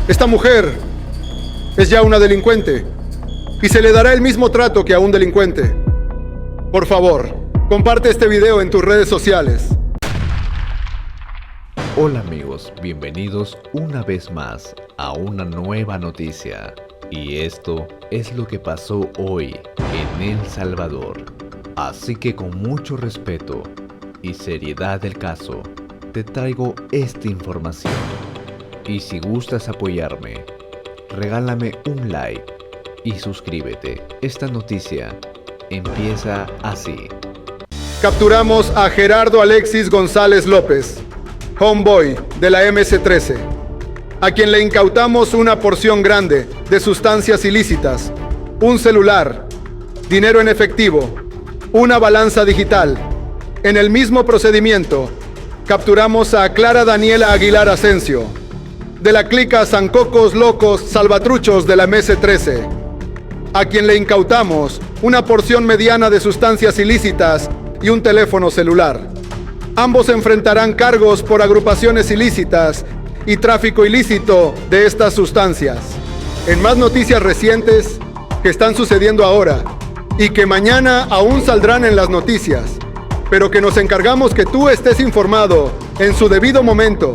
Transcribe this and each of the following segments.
Esta mujer es ya una delincuente y se le dará el mismo trato que a un delincuente. Por favor, comparte este video en tus redes sociales. Hola amigos, bienvenidos una vez más a una nueva noticia. Y esto es lo que pasó hoy en El Salvador. Así que con mucho respeto y seriedad del caso, te traigo esta información. Y si gustas apoyarme, regálame un like y suscríbete. Esta noticia empieza así. Capturamos a Gerardo Alexis González López, homeboy de la MC-13, a quien le incautamos una porción grande de sustancias ilícitas, un celular, dinero en efectivo, una balanza digital. En el mismo procedimiento, capturamos a Clara Daniela Aguilar Asensio, de la clica Zancocos Locos Salvatruchos de la MS-13, a quien le incautamos una porción mediana de sustancias ilícitas y un teléfono celular. Ambos enfrentarán cargos por agrupaciones ilícitas y tráfico ilícito de estas sustancias. En más noticias recientes que están sucediendo ahora y que mañana aún saldrán en las noticias, pero que nos encargamos que tú estés informado en su debido momento.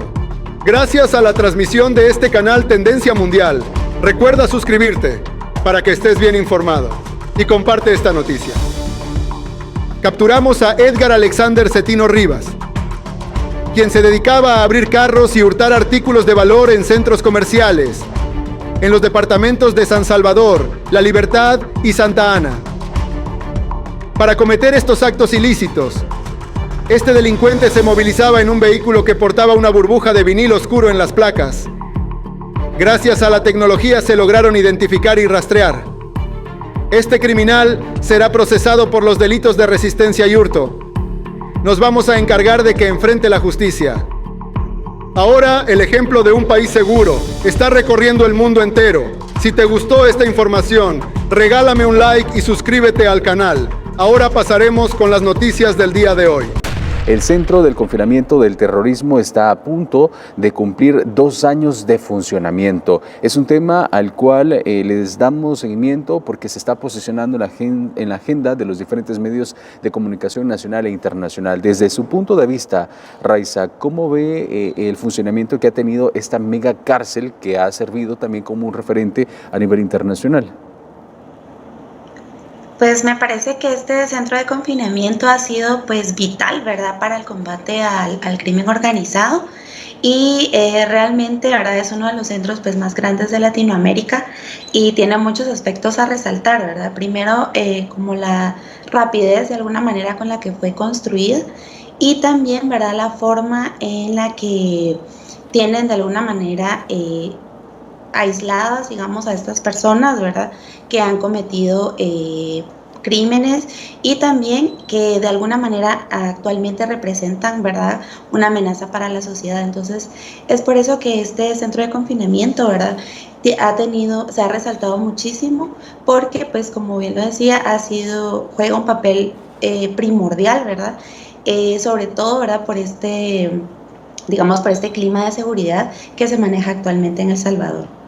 Gracias a la transmisión de este canal Tendencia Mundial, recuerda suscribirte para que estés bien informado y comparte esta noticia. Capturamos a Edgar Alexander Cetino Rivas, quien se dedicaba a abrir carros y hurtar artículos de valor en centros comerciales, en los departamentos de San Salvador, La Libertad y Santa Ana. Para cometer estos actos ilícitos, este delincuente se movilizaba en un vehículo que portaba una burbuja de vinil oscuro en las placas. Gracias a la tecnología se lograron identificar y rastrear. Este criminal será procesado por los delitos de resistencia y hurto. Nos vamos a encargar de que enfrente la justicia. Ahora el ejemplo de un país seguro está recorriendo el mundo entero. Si te gustó esta información, regálame un like y suscríbete al canal. Ahora pasaremos con las noticias del día de hoy. El Centro del Confinamiento del Terrorismo está a punto de cumplir 2 años de funcionamiento. Es un tema al cual les damos seguimiento porque se está posicionando en la agenda de los diferentes medios de comunicación nacional e internacional. Desde su punto de vista, Raiza, ¿cómo ve el funcionamiento que ha tenido esta mega cárcel que ha servido también como un referente a nivel internacional? Pues me parece que este centro de confinamiento ha sido pues vital, ¿verdad?, para el combate al crimen organizado y realmente, ¿verdad?, es uno de los centros pues más grandes de Latinoamérica y tiene muchos aspectos a resaltar, ¿verdad? Primero, como la rapidez de alguna manera con la que fue construida y también, ¿verdad?, la forma en la que tienen de alguna manera aisladas, digamos, a estas personas, ¿verdad?, que han cometido crímenes y también que de alguna manera actualmente representan, ¿verdad?, una amenaza para la sociedad. Entonces, es por eso que este centro de confinamiento, ¿verdad?, se ha resaltado muchísimo porque, pues, como bien lo decía, juega un papel primordial, ¿verdad?, sobre todo, ¿verdad?, por por este clima de seguridad que se maneja actualmente en El Salvador.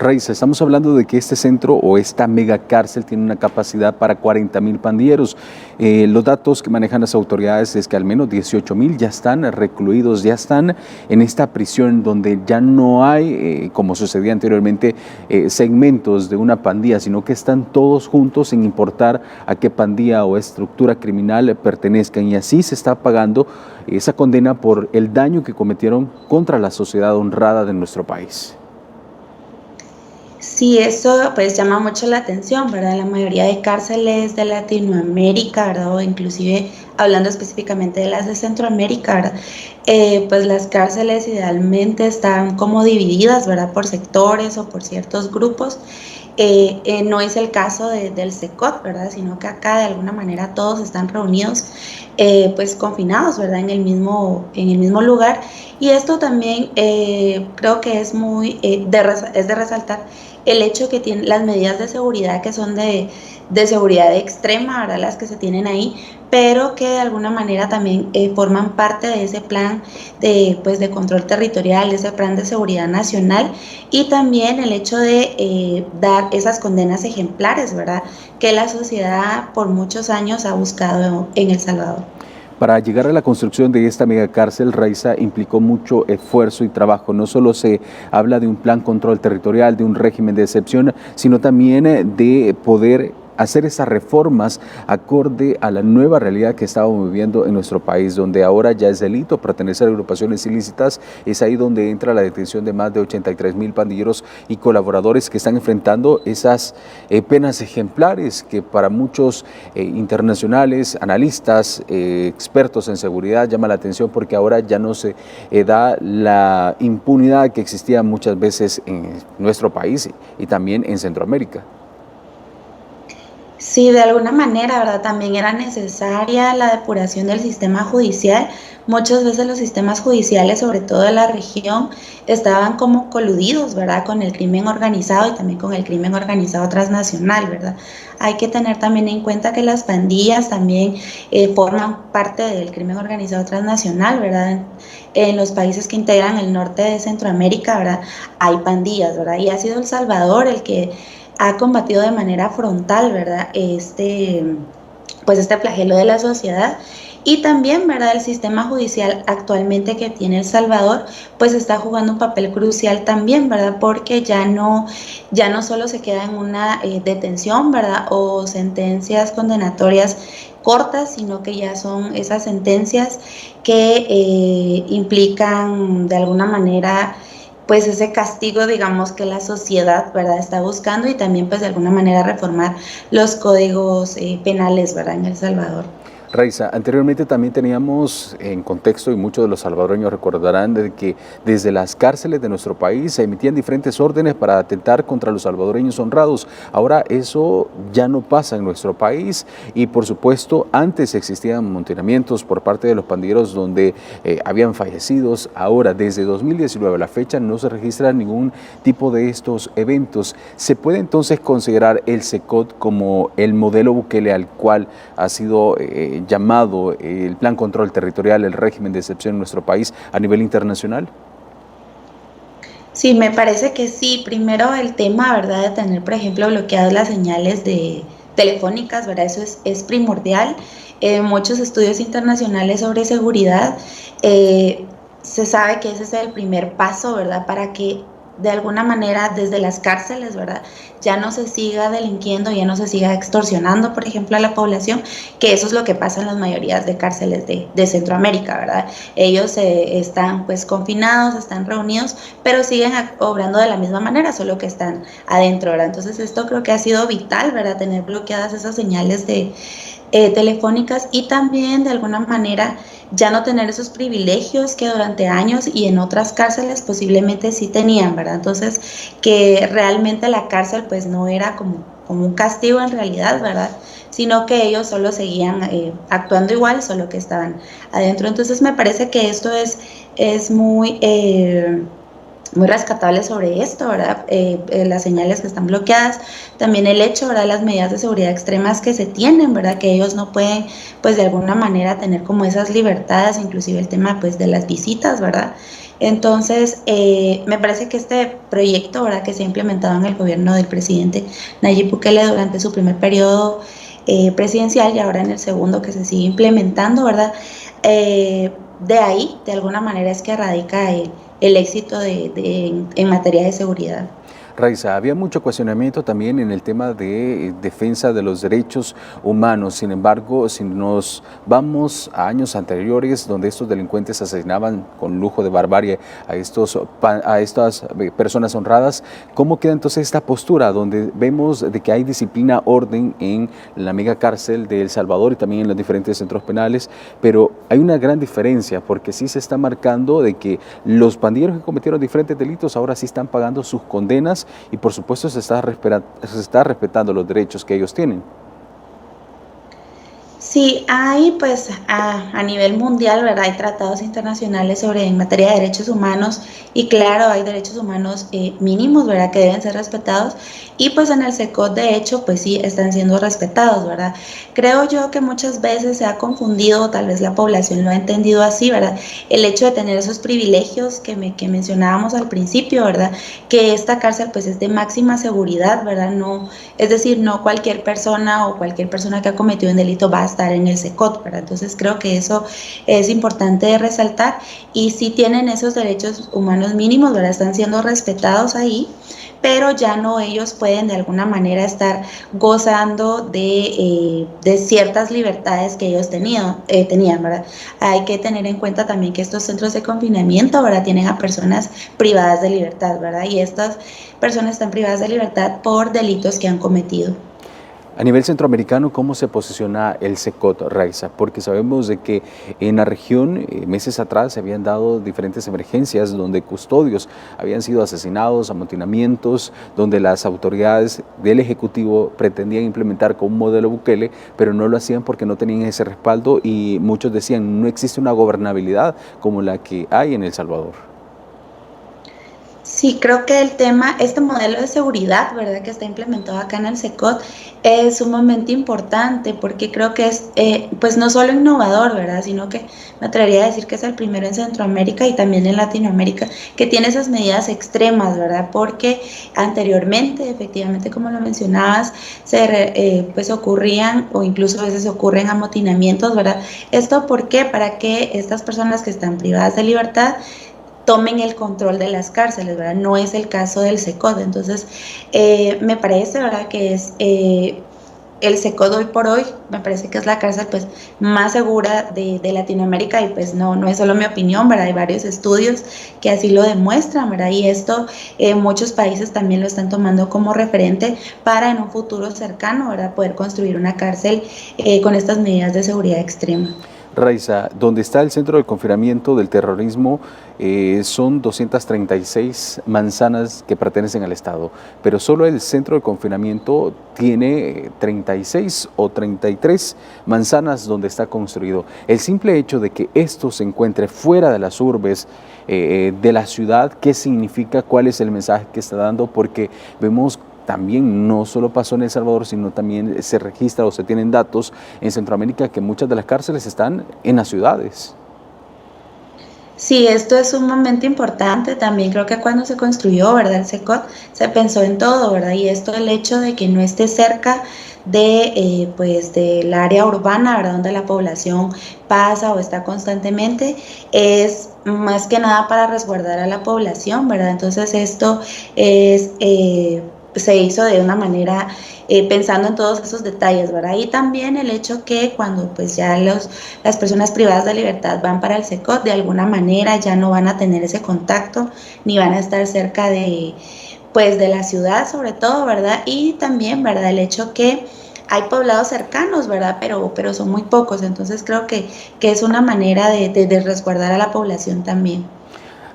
Raiza, estamos hablando de que este centro o esta mega cárcel tiene una capacidad para 40,000 pandilleros. Los datos que manejan las autoridades es que al menos 18,000 ya están recluidos, ya están en esta prisión donde ya no hay, como sucedía anteriormente, segmentos de una pandilla, sino que están todos juntos sin importar a qué pandilla o estructura criminal pertenezcan. Y así se está pagando esa condena por el daño que cometieron contra la sociedad honrada de nuestro país. Sí, eso pues llama mucho la atención, ¿verdad? La mayoría de cárceles de Latinoamérica, ¿verdad?, o inclusive hablando específicamente de las de Centroamérica, ¿verdad?, pues las cárceles idealmente están como divididas, ¿verdad?, por sectores o por ciertos grupos. No es el caso del CECOT, ¿verdad?, sino que acá de alguna manera todos están reunidos, pues confinados, ¿verdad?, en el mismo lugar. Y esto también creo que es de resaltar el hecho que tienen las medidas de seguridad que son de seguridad extrema, ¿verdad? Las que se tienen ahí, pero que de alguna manera también forman parte de ese plan de control territorial, de ese plan de seguridad nacional, y también el hecho de dar esas condenas ejemplares, ¿verdad?, que la sociedad por muchos años ha buscado en El Salvador. Para llegar a la construcción de esta megacárcel, Raiza, implicó mucho esfuerzo y trabajo. No solo se habla de un plan control territorial, de un régimen de excepción, sino también de poder hacer esas reformas acorde a la nueva realidad que estábamos viviendo en nuestro país, donde ahora ya es delito pertenecer a agrupaciones ilícitas. Es ahí donde entra la detención de más de 83,000 pandilleros y colaboradores que están enfrentando esas penas ejemplares que para muchos internacionales, analistas, expertos en seguridad llama la atención, porque ahora ya no se da la impunidad que existía muchas veces en nuestro país y también en Centroamérica. Sí, de alguna manera, ¿verdad? También era necesaria la depuración del sistema judicial. Muchas veces los sistemas judiciales, sobre todo de la región, estaban como coludidos, ¿verdad?, con el crimen organizado y también con el crimen organizado transnacional, ¿verdad? Hay que tener también en cuenta que las pandillas también forman parte del crimen organizado transnacional, ¿verdad? En los países que integran el norte de Centroamérica, ¿verdad?, hay pandillas, ¿verdad? Y ha sido El Salvador el que ha combatido de manera frontal, ¿verdad?, este flagelo de la sociedad. Y también, ¿verdad?, el sistema judicial actualmente que tiene El Salvador, pues está jugando un papel crucial también, ¿verdad?, porque ya no solo se queda en una detención, ¿verdad?, o sentencias condenatorias cortas, sino que ya son esas sentencias que implican de alguna manera pues ese castigo, digamos, que la sociedad, ¿verdad?, está buscando, y también pues de alguna manera reformar los códigos penales, ¿verdad?, en El Salvador. Raiza, anteriormente también teníamos en contexto, y muchos de los salvadoreños recordarán, de que desde las cárceles de nuestro país se emitían diferentes órdenes para atentar contra los salvadoreños honrados. Ahora eso ya no pasa en nuestro país, y por supuesto antes existían amotinamientos por parte de los pandilleros donde habían fallecidos. Ahora, desde 2019 a la fecha, no se registra ningún tipo de estos eventos. ¿Se puede entonces considerar el SECOT como el modelo Bukele al cual ha sido llamado el Plan Control Territorial, el régimen de excepción en nuestro país a nivel internacional? Sí, me parece que sí. Primero el tema, ¿verdad?, de tener, por ejemplo, bloqueadas las señales telefónicas, ¿verdad? Eso es primordial. Muchos estudios internacionales sobre seguridad se sabe que ese es el primer paso, ¿verdad?, para que de alguna manera desde las cárceles, ¿verdad?, ya no se siga delinquiendo, ya no se siga extorsionando, por ejemplo, a la población, que eso es lo que pasa en las mayorías de cárceles de Centroamérica, ¿verdad? Ellos están pues confinados, están reunidos, pero siguen obrando de la misma manera, solo que están adentro, ¿verdad? Entonces esto creo que ha sido vital, ¿verdad?, tener bloqueadas esas señales telefónicas, y también de alguna manera ya no tener esos privilegios que durante años y en otras cárceles posiblemente sí tenían, ¿verdad? Entonces, que realmente la cárcel pues no era como un castigo en realidad, ¿verdad?, sino que ellos solo seguían actuando igual, solo que estaban adentro. Entonces me parece que esto es muy rescatable sobre esto, ¿verdad? Las señales que están bloqueadas, también el hecho, ¿verdad?, las medidas de seguridad extremas que se tienen, ¿verdad?, que ellos no pueden, pues de alguna manera tener como esas libertades, inclusive el tema, pues de las visitas, ¿verdad? Entonces, me parece que este proyecto, ¿verdad?, que se ha implementado en el gobierno del presidente Nayib Bukele durante su primer periodo presidencial, y ahora en el segundo que se sigue implementando, ¿verdad?, de ahí, de alguna manera, es que radica el éxito en materia de seguridad. Raiza, había mucho cuestionamiento también en el tema de defensa de los derechos humanos. Sin embargo, si nos vamos a años anteriores, donde estos delincuentes asesinaban con lujo de barbarie a estas personas honradas, ¿cómo queda entonces esta postura donde vemos de que hay disciplina, orden en la mega cárcel de El Salvador y también en los diferentes centros penales? Pero hay una gran diferencia, porque sí se está marcando de que los pandilleros que cometieron diferentes delitos ahora sí están pagando sus condenas, y por supuesto se está respetando los derechos que ellos tienen. Sí, hay pues a nivel mundial, ¿verdad? Hay tratados internacionales sobre en materia de derechos humanos y claro, hay derechos humanos mínimos, ¿verdad? Que deben ser respetados y pues en el SECOT de hecho pues sí están siendo respetados, ¿verdad? Creo yo que muchas veces se ha confundido, tal vez la población lo ha entendido así, ¿verdad? El hecho de tener esos privilegios que mencionábamos al principio, ¿verdad? Que esta cárcel pues es de máxima seguridad, ¿verdad? No, es decir, no cualquier persona o cualquier persona que ha cometido un delito va a estar en el SECOT, ¿verdad? Entonces creo que eso es importante de resaltar y sí tienen esos derechos humanos mínimos, ¿verdad? Están siendo respetados ahí, pero ya no ellos pueden de alguna manera estar gozando de ciertas libertades que ellos tenían, ¿verdad? Hay que tener en cuenta también que estos centros de confinamiento, ¿verdad? Tienen a personas privadas de libertad, ¿verdad? Y estas personas están privadas de libertad por delitos que han cometido. A nivel centroamericano, ¿cómo se posiciona el SECOT, Raiza? Porque sabemos de que en la región, meses atrás, se habían dado diferentes emergencias donde custodios habían sido asesinados, amotinamientos, donde las autoridades del Ejecutivo pretendían implementar con un modelo Bukele, pero no lo hacían porque no tenían ese respaldo y muchos decían no existe una gobernabilidad como la que hay en El Salvador. Sí, creo que el tema, este modelo de seguridad, ¿verdad?, que está implementado acá en el SECOT es sumamente importante porque creo que es, pues no solo innovador, ¿verdad?, sino que me atrevería a decir que es el primero en Centroamérica y también en Latinoamérica que tiene esas medidas extremas, ¿verdad?, porque anteriormente, efectivamente, como lo mencionabas, pues ocurrían o incluso a veces ocurren amotinamientos, ¿verdad? ¿Esto por qué? Para que estas personas que están privadas de libertad tomen el control de las cárceles, ¿verdad? No es el caso del SECOT. Entonces, me parece, ¿verdad?, que es el SECOT hoy por hoy, me parece que es la cárcel pues más segura de Latinoamérica y pues no es solo mi opinión, ¿verdad? Hay varios estudios que así lo demuestran, ¿verdad? Y esto muchos países también lo están tomando como referente para en un futuro cercano, ¿verdad?, poder construir una cárcel con estas medidas de seguridad extrema. Raiza, donde está el centro de confinamiento del terrorismo, son 236 manzanas que pertenecen al Estado, pero solo el centro de confinamiento tiene 36 o 33 manzanas donde está construido. El simple hecho de que esto se encuentre fuera de las urbes de la ciudad, ¿qué significa? ¿Cuál es el mensaje que está dando? Porque vemos también no solo pasó en El Salvador, sino también se registra o se tienen datos en Centroamérica que muchas de las cárceles están en las ciudades. Sí, esto es sumamente importante. También creo que cuando se construyó, ¿verdad?, el SECOT, se pensó en todo, ¿verdad? Y esto, el hecho de que no esté cerca de, pues, del área urbana, ¿verdad?, donde la población pasa o está constantemente, es más que nada para resguardar a la población, ¿verdad? Entonces esto es se hizo de una manera pensando en todos esos detalles, ¿verdad? Y también el hecho que cuando pues ya las personas privadas de libertad van para el SECOT, de alguna manera ya no van a tener ese contacto, ni van a estar cerca de, pues, de la ciudad sobre todo, ¿verdad? Y también, ¿verdad?, el hecho que hay poblados cercanos, ¿verdad? Pero son muy pocos, entonces creo que es una manera de resguardar a la población también.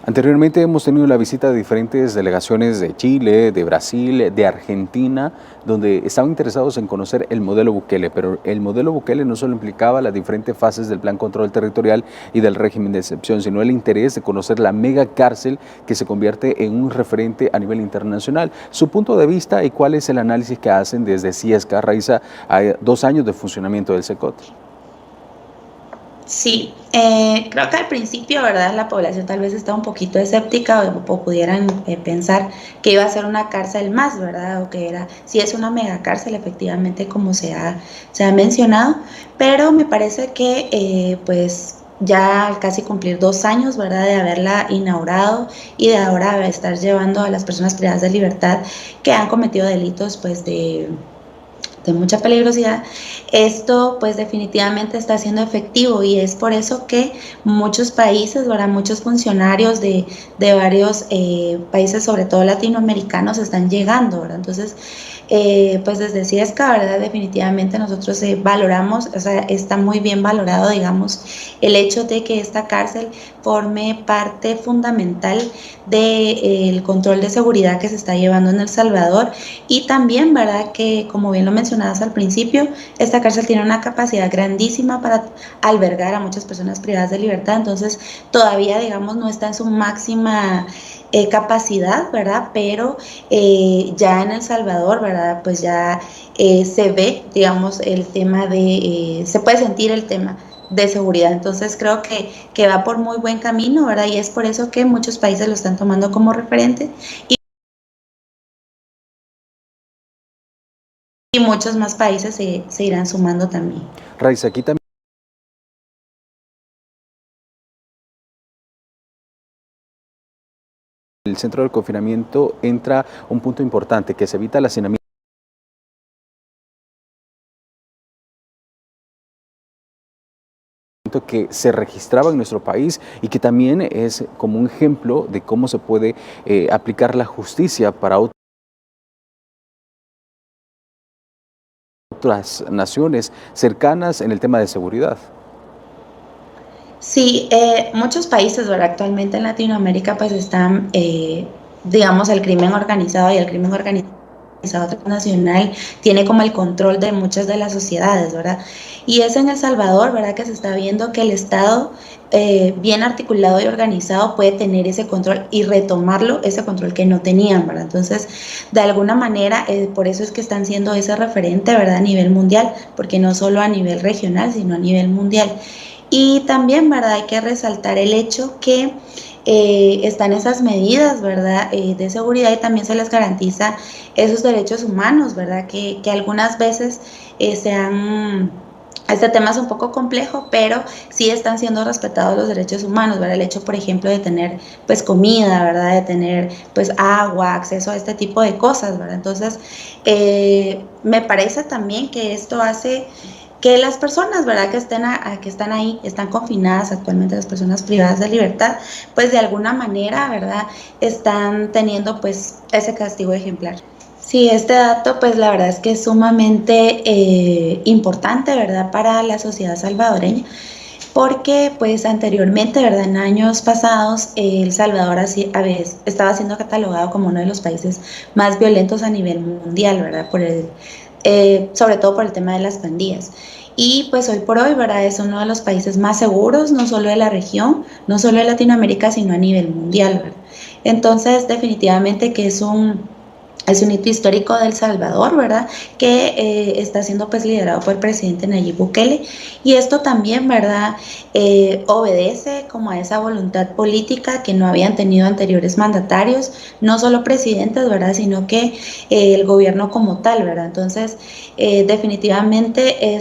Anteriormente hemos tenido la visita de diferentes delegaciones de Chile, de Brasil, de Argentina, donde estaban interesados en conocer el modelo Bukele, pero el modelo Bukele no solo implicaba las diferentes fases del plan control territorial y del régimen de excepción, sino el interés de conocer la mega cárcel que se convierte en un referente a nivel internacional. Su punto de vista y cuál es el análisis que hacen desde CIESCA, Raiza, a 2 años de funcionamiento del SECOT. Sí, creo que al principio, ¿verdad?, la población tal vez está un poquito escéptica o pudieran pensar que iba a ser una cárcel más, ¿verdad? O que era, sí es una mega cárcel, efectivamente, como se ha mencionado, pero me parece que pues ya al casi cumplir 2 años, ¿verdad?, de haberla inaugurado y de ahora estar llevando a las personas privadas de libertad que han cometido delitos pues de mucha peligrosidad, esto pues definitivamente está siendo efectivo y es por eso que muchos países, ¿verdad?, muchos funcionarios de varios países, sobre todo latinoamericanos, están llegando, ¿verdad? Entonces, pues desde Ciesca, ¿verdad? Definitivamente nosotros valoramos, o sea, está muy bien valorado, digamos, el hecho de que esta cárcel forme parte fundamental del control de seguridad que se está llevando en El Salvador, y también, ¿verdad?, que como bien lo mencionabas al principio, esta cárcel tiene una capacidad grandísima para albergar a muchas personas privadas de libertad. Entonces todavía, digamos, no está en su máxima capacidad, ¿verdad? Pero ya en El Salvador, ¿verdad? Pues ya se ve, digamos, el tema de, se puede sentir el tema de seguridad. Entonces creo que va por muy buen camino, ¿verdad? Y es por eso que muchos países lo están tomando como referente, y muchos más países se irán sumando también. Raiza, aquí también el centro del confinamiento entra un punto importante, que se evita el hacinamiento que se registraba en nuestro país y que también es como un ejemplo de cómo se puede aplicar la justicia para otras naciones cercanas en el tema de seguridad. Sí, muchos países, ¿verdad? Actualmente en Latinoamérica pues están, digamos, el crimen organizado, y el crimen organizado transnacional tiene como el control de muchas de las sociedades, ¿verdad? Y es en El Salvador, ¿verdad?, que se está viendo que el Estado bien articulado y organizado puede tener ese control y retomarlo, ese control que no tenían, ¿verdad? Entonces, de alguna manera, por eso es que están siendo ese referente, ¿verdad?, a nivel mundial, porque no solo a nivel regional, sino a nivel mundial. Y también, ¿verdad?, hay que resaltar el hecho que están esas medidas, ¿verdad?, de seguridad, y también se les garantiza esos derechos humanos, ¿verdad?, que algunas veces este tema es un poco complejo, pero sí están siendo respetados los derechos humanos, ¿verdad? El hecho, por ejemplo, de tener pues comida, ¿verdad?, de tener pues agua, acceso a este tipo de cosas, ¿verdad? Entonces, me parece también que esto hace que las personas, ¿verdad?, que están ahí, están confinadas actualmente, las personas privadas de libertad, pues de alguna manera, ¿verdad?, están teniendo pues ese castigo ejemplar. Sí, este dato pues la verdad es que es sumamente importante, ¿verdad?, para la sociedad salvadoreña, porque pues anteriormente, ¿verdad?, en años pasados, El Salvador estaba siendo catalogado como uno de los países más violentos a nivel mundial, ¿verdad?, sobre todo por el tema de las pandillas. Y pues hoy por hoy, ¿verdad?, es uno de los países más seguros, no solo de la región, no solo de Latinoamérica, sino a nivel mundial, ¿verdad? Entonces, definitivamente que es un hito histórico de El Salvador, ¿verdad?, que está siendo pues liderado por el presidente Nayib Bukele, y esto también, ¿verdad?, obedece como a esa voluntad política que no habían tenido anteriores mandatarios, no solo presidentes, ¿verdad?, sino que el gobierno como tal, ¿verdad? Entonces, definitivamente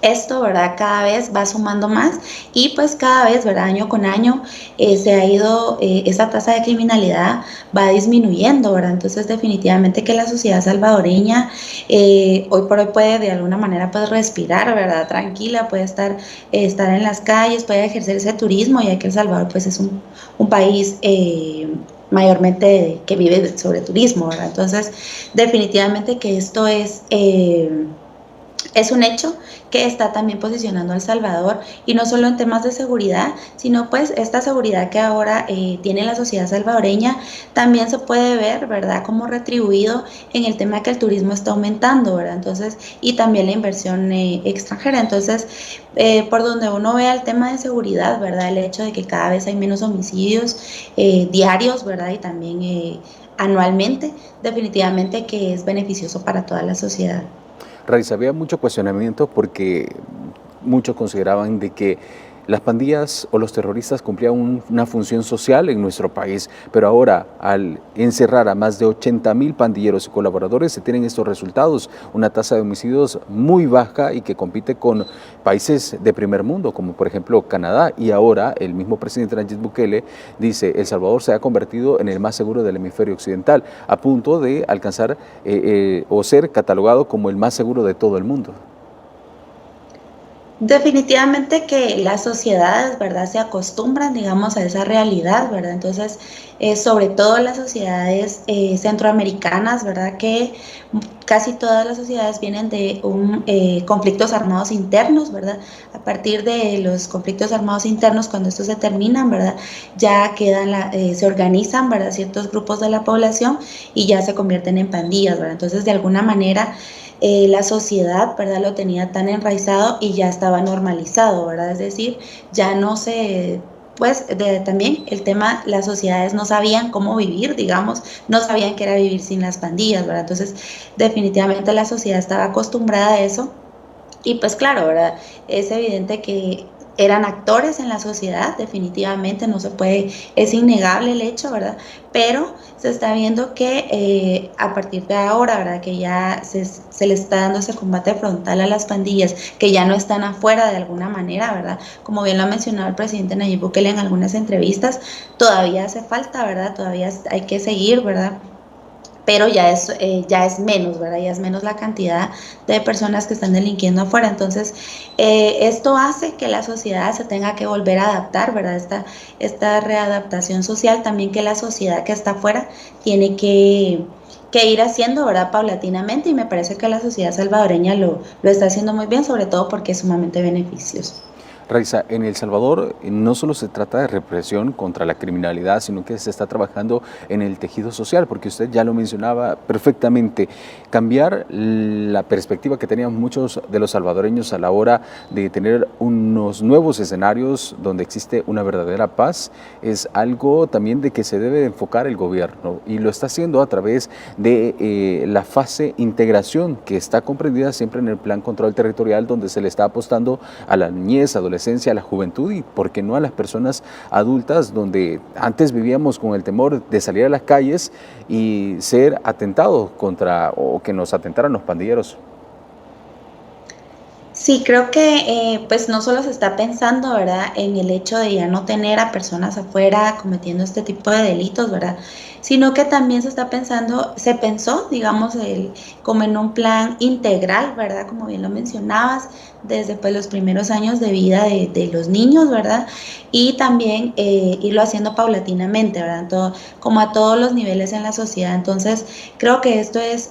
esto, ¿verdad?, cada vez va sumando más, y pues cada vez, ¿verdad?, año con año se ha ido, esa tasa de criminalidad va disminuyendo, ¿verdad? Entonces definitivamente que la sociedad salvadoreña hoy por hoy puede de alguna manera pues respirar, ¿verdad?, tranquila, puede estar en las calles, puede ejercer ese turismo, ya que El Salvador pues es un país mayormente que vive sobre turismo, ¿verdad? Entonces definitivamente que esto es un hecho que está también posicionando a El Salvador, y no solo en temas de seguridad, sino pues esta seguridad que ahora tiene la sociedad salvadoreña también se puede ver, ¿verdad?, como retribuido en el tema que el turismo está aumentando, ¿verdad? Entonces, y también la inversión extranjera. Entonces, por donde uno vea el tema de seguridad, ¿verdad?, el hecho de que cada vez hay menos homicidios diarios, ¿verdad?, y también anualmente, definitivamente que es beneficioso para toda la sociedad. Raiza, había mucho cuestionamiento porque muchos consideraban de que las pandillas o los terroristas cumplían una función social en nuestro país, pero ahora al encerrar a más de 80,000 pandilleros y colaboradores se tienen estos resultados, una tasa de homicidios muy baja y que compite con países de primer mundo, como por ejemplo Canadá, y ahora el mismo presidente Nayib Bukele dice: El Salvador se ha convertido en el más seguro del hemisferio occidental, a punto de alcanzar o ser catalogado como el más seguro de todo el mundo. Definitivamente que las sociedades, ¿verdad?, se acostumbran, digamos, a esa realidad, ¿verdad? Entonces, sobre todo las sociedades centroamericanas, ¿verdad?, que casi todas las sociedades vienen de conflictos armados internos, ¿verdad? A partir de los conflictos armados internos, cuando estos se terminan, ¿verdad?, ya se organizan, ¿verdad?, ciertos grupos de la población y ya se convierten en pandillas, ¿verdad? Entonces, de alguna manera la sociedad, ¿verdad?, lo tenía tan enraizado y ya estaba normalizado, ¿verdad? Es decir, ya no se, pues también el tema, las sociedades no sabían cómo vivir, digamos, no sabían qué era vivir sin las pandillas, ¿verdad? Entonces, definitivamente la sociedad estaba acostumbrada a eso y pues claro, ¿verdad? Es evidente que eran actores en la sociedad, definitivamente, no se puede, es innegable el hecho, ¿verdad? Pero se está viendo que a partir de ahora, ¿verdad?, que ya se le está dando ese combate frontal a las pandillas, que ya no están afuera de alguna manera, ¿verdad? Como bien lo ha mencionado el presidente Nayib Bukele en algunas entrevistas, todavía hace falta, ¿verdad? Todavía hay que seguir, ¿verdad? Pero ya es menos, ¿verdad? Ya es menos la cantidad de personas que están delinquiendo afuera. Entonces, esto hace que la sociedad se tenga que volver a adaptar, ¿verdad? Esta readaptación social también que la sociedad que está afuera tiene que ir haciendo, ¿verdad? Paulatinamente, y me parece que la sociedad salvadoreña lo está haciendo muy bien, sobre todo porque es sumamente beneficioso. Raiza, en El Salvador no solo se trata de represión contra la criminalidad, sino que se está trabajando en el tejido social, porque usted ya lo mencionaba perfectamente, cambiar la perspectiva que tenían muchos de los salvadoreños a la hora de tener unos nuevos escenarios donde existe una verdadera paz, es algo también de que se debe enfocar el gobierno, y lo está haciendo a través de la fase integración que está comprendida siempre en el Plan Control Territorial, donde se le está apostando a la niñez, adolescencia, a la juventud y, ¿por qué no, a las personas adultas, donde antes vivíamos con el temor de salir a las calles y ser atentados contra, o que nos atentaran los pandilleros? Sí, creo que pues no solo se está pensando, ¿verdad?, en el hecho de ya no tener a personas afuera cometiendo este tipo de delitos, ¿verdad?, sino que también se pensó, digamos, como en un plan integral, ¿verdad?, como bien lo mencionabas, desde pues los primeros años de vida de los niños, ¿verdad?, y también irlo haciendo paulatinamente, ¿verdad?, como a todos los niveles en la sociedad. Entonces, creo que esto es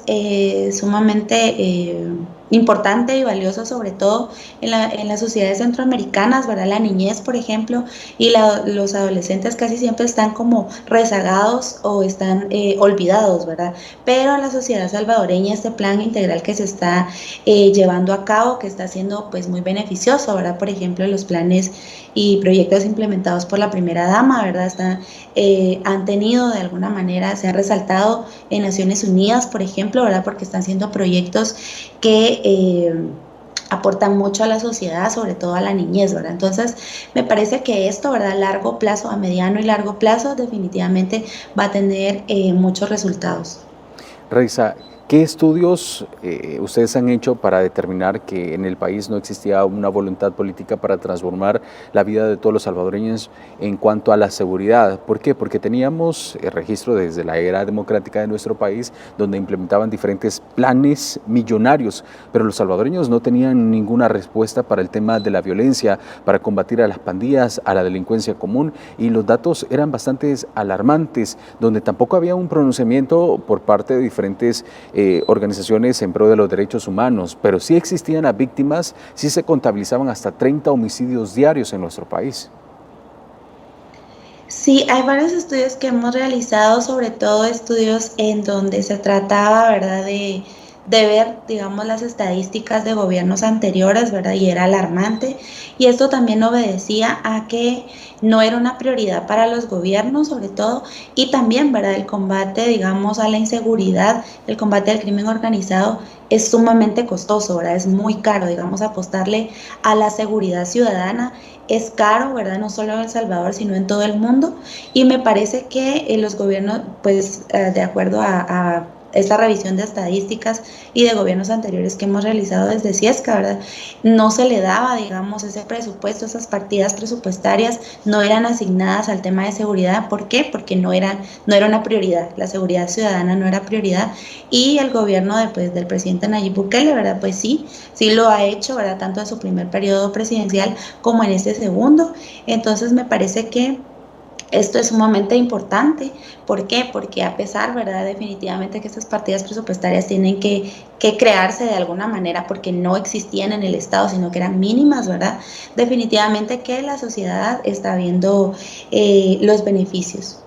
sumamente importante y valioso, sobre todo en las sociedades centroamericanas, ¿verdad? La niñez, por ejemplo, y los adolescentes casi siempre están como rezagados o están olvidados, ¿verdad? Pero en la sociedad salvadoreña, este plan integral que se está llevando a cabo, que está siendo pues muy beneficioso, ¿verdad? Por ejemplo, los planes y proyectos implementados por la primera dama, ¿verdad? Han tenido de alguna manera, se han resaltado en Naciones Unidas, por ejemplo, ¿verdad? Porque están siendo proyectos que aportan mucho a la sociedad, sobre todo a la niñez, ¿verdad? Entonces, me parece que esto, ¿verdad?, a largo plazo, a mediano y largo plazo, definitivamente va a tener muchos resultados. Raiza, ¿qué estudios ustedes han hecho para determinar que en el país no existía una voluntad política para transformar la vida de todos los salvadoreños en cuanto a la seguridad? ¿Por qué? Porque teníamos registro desde la era democrática de nuestro país, donde implementaban diferentes planes millonarios, pero los salvadoreños no tenían ninguna respuesta para el tema de la violencia, para combatir a las pandillas, a la delincuencia común, y los datos eran bastante alarmantes, donde tampoco había un pronunciamiento por parte de diferentes organizaciones en pro de los derechos humanos, pero sí existían las víctimas, sí se contabilizaban hasta 30 homicidios diarios en nuestro país. Sí, hay varios estudios que hemos realizado, sobre todo estudios en donde se trataba, ¿verdad?, de ver, digamos, las estadísticas de gobiernos anteriores, ¿verdad? Y era alarmante. Y esto también obedecía a que no era una prioridad para los gobiernos, sobre todo, y también, ¿verdad?, el combate, digamos, a la inseguridad, el combate al crimen organizado es sumamente costoso, ¿verdad? Es muy caro, digamos, apostarle a la seguridad ciudadana es caro, ¿verdad? No solo en El Salvador, sino en todo el mundo. Y me parece que los gobiernos, pues, de acuerdo a esta revisión de estadísticas y de gobiernos anteriores que hemos realizado desde Ciesca, ¿verdad? No se le daba, digamos, ese presupuesto, esas partidas presupuestarias no eran asignadas al tema de seguridad. ¿Por qué? Porque no era una prioridad, la seguridad ciudadana no era prioridad, y el gobierno del presidente Nayib Bukele, ¿verdad? Pues sí lo ha hecho, ¿verdad? Tanto en su primer periodo presidencial como en este segundo. Entonces me parece que esto es sumamente importante. ¿Por qué? Porque a pesar, ¿verdad? Definitivamente que estas partidas presupuestarias tienen que crearse de alguna manera porque no existían en el Estado, sino que eran mínimas, ¿verdad? Definitivamente que la sociedad está viendo los beneficios.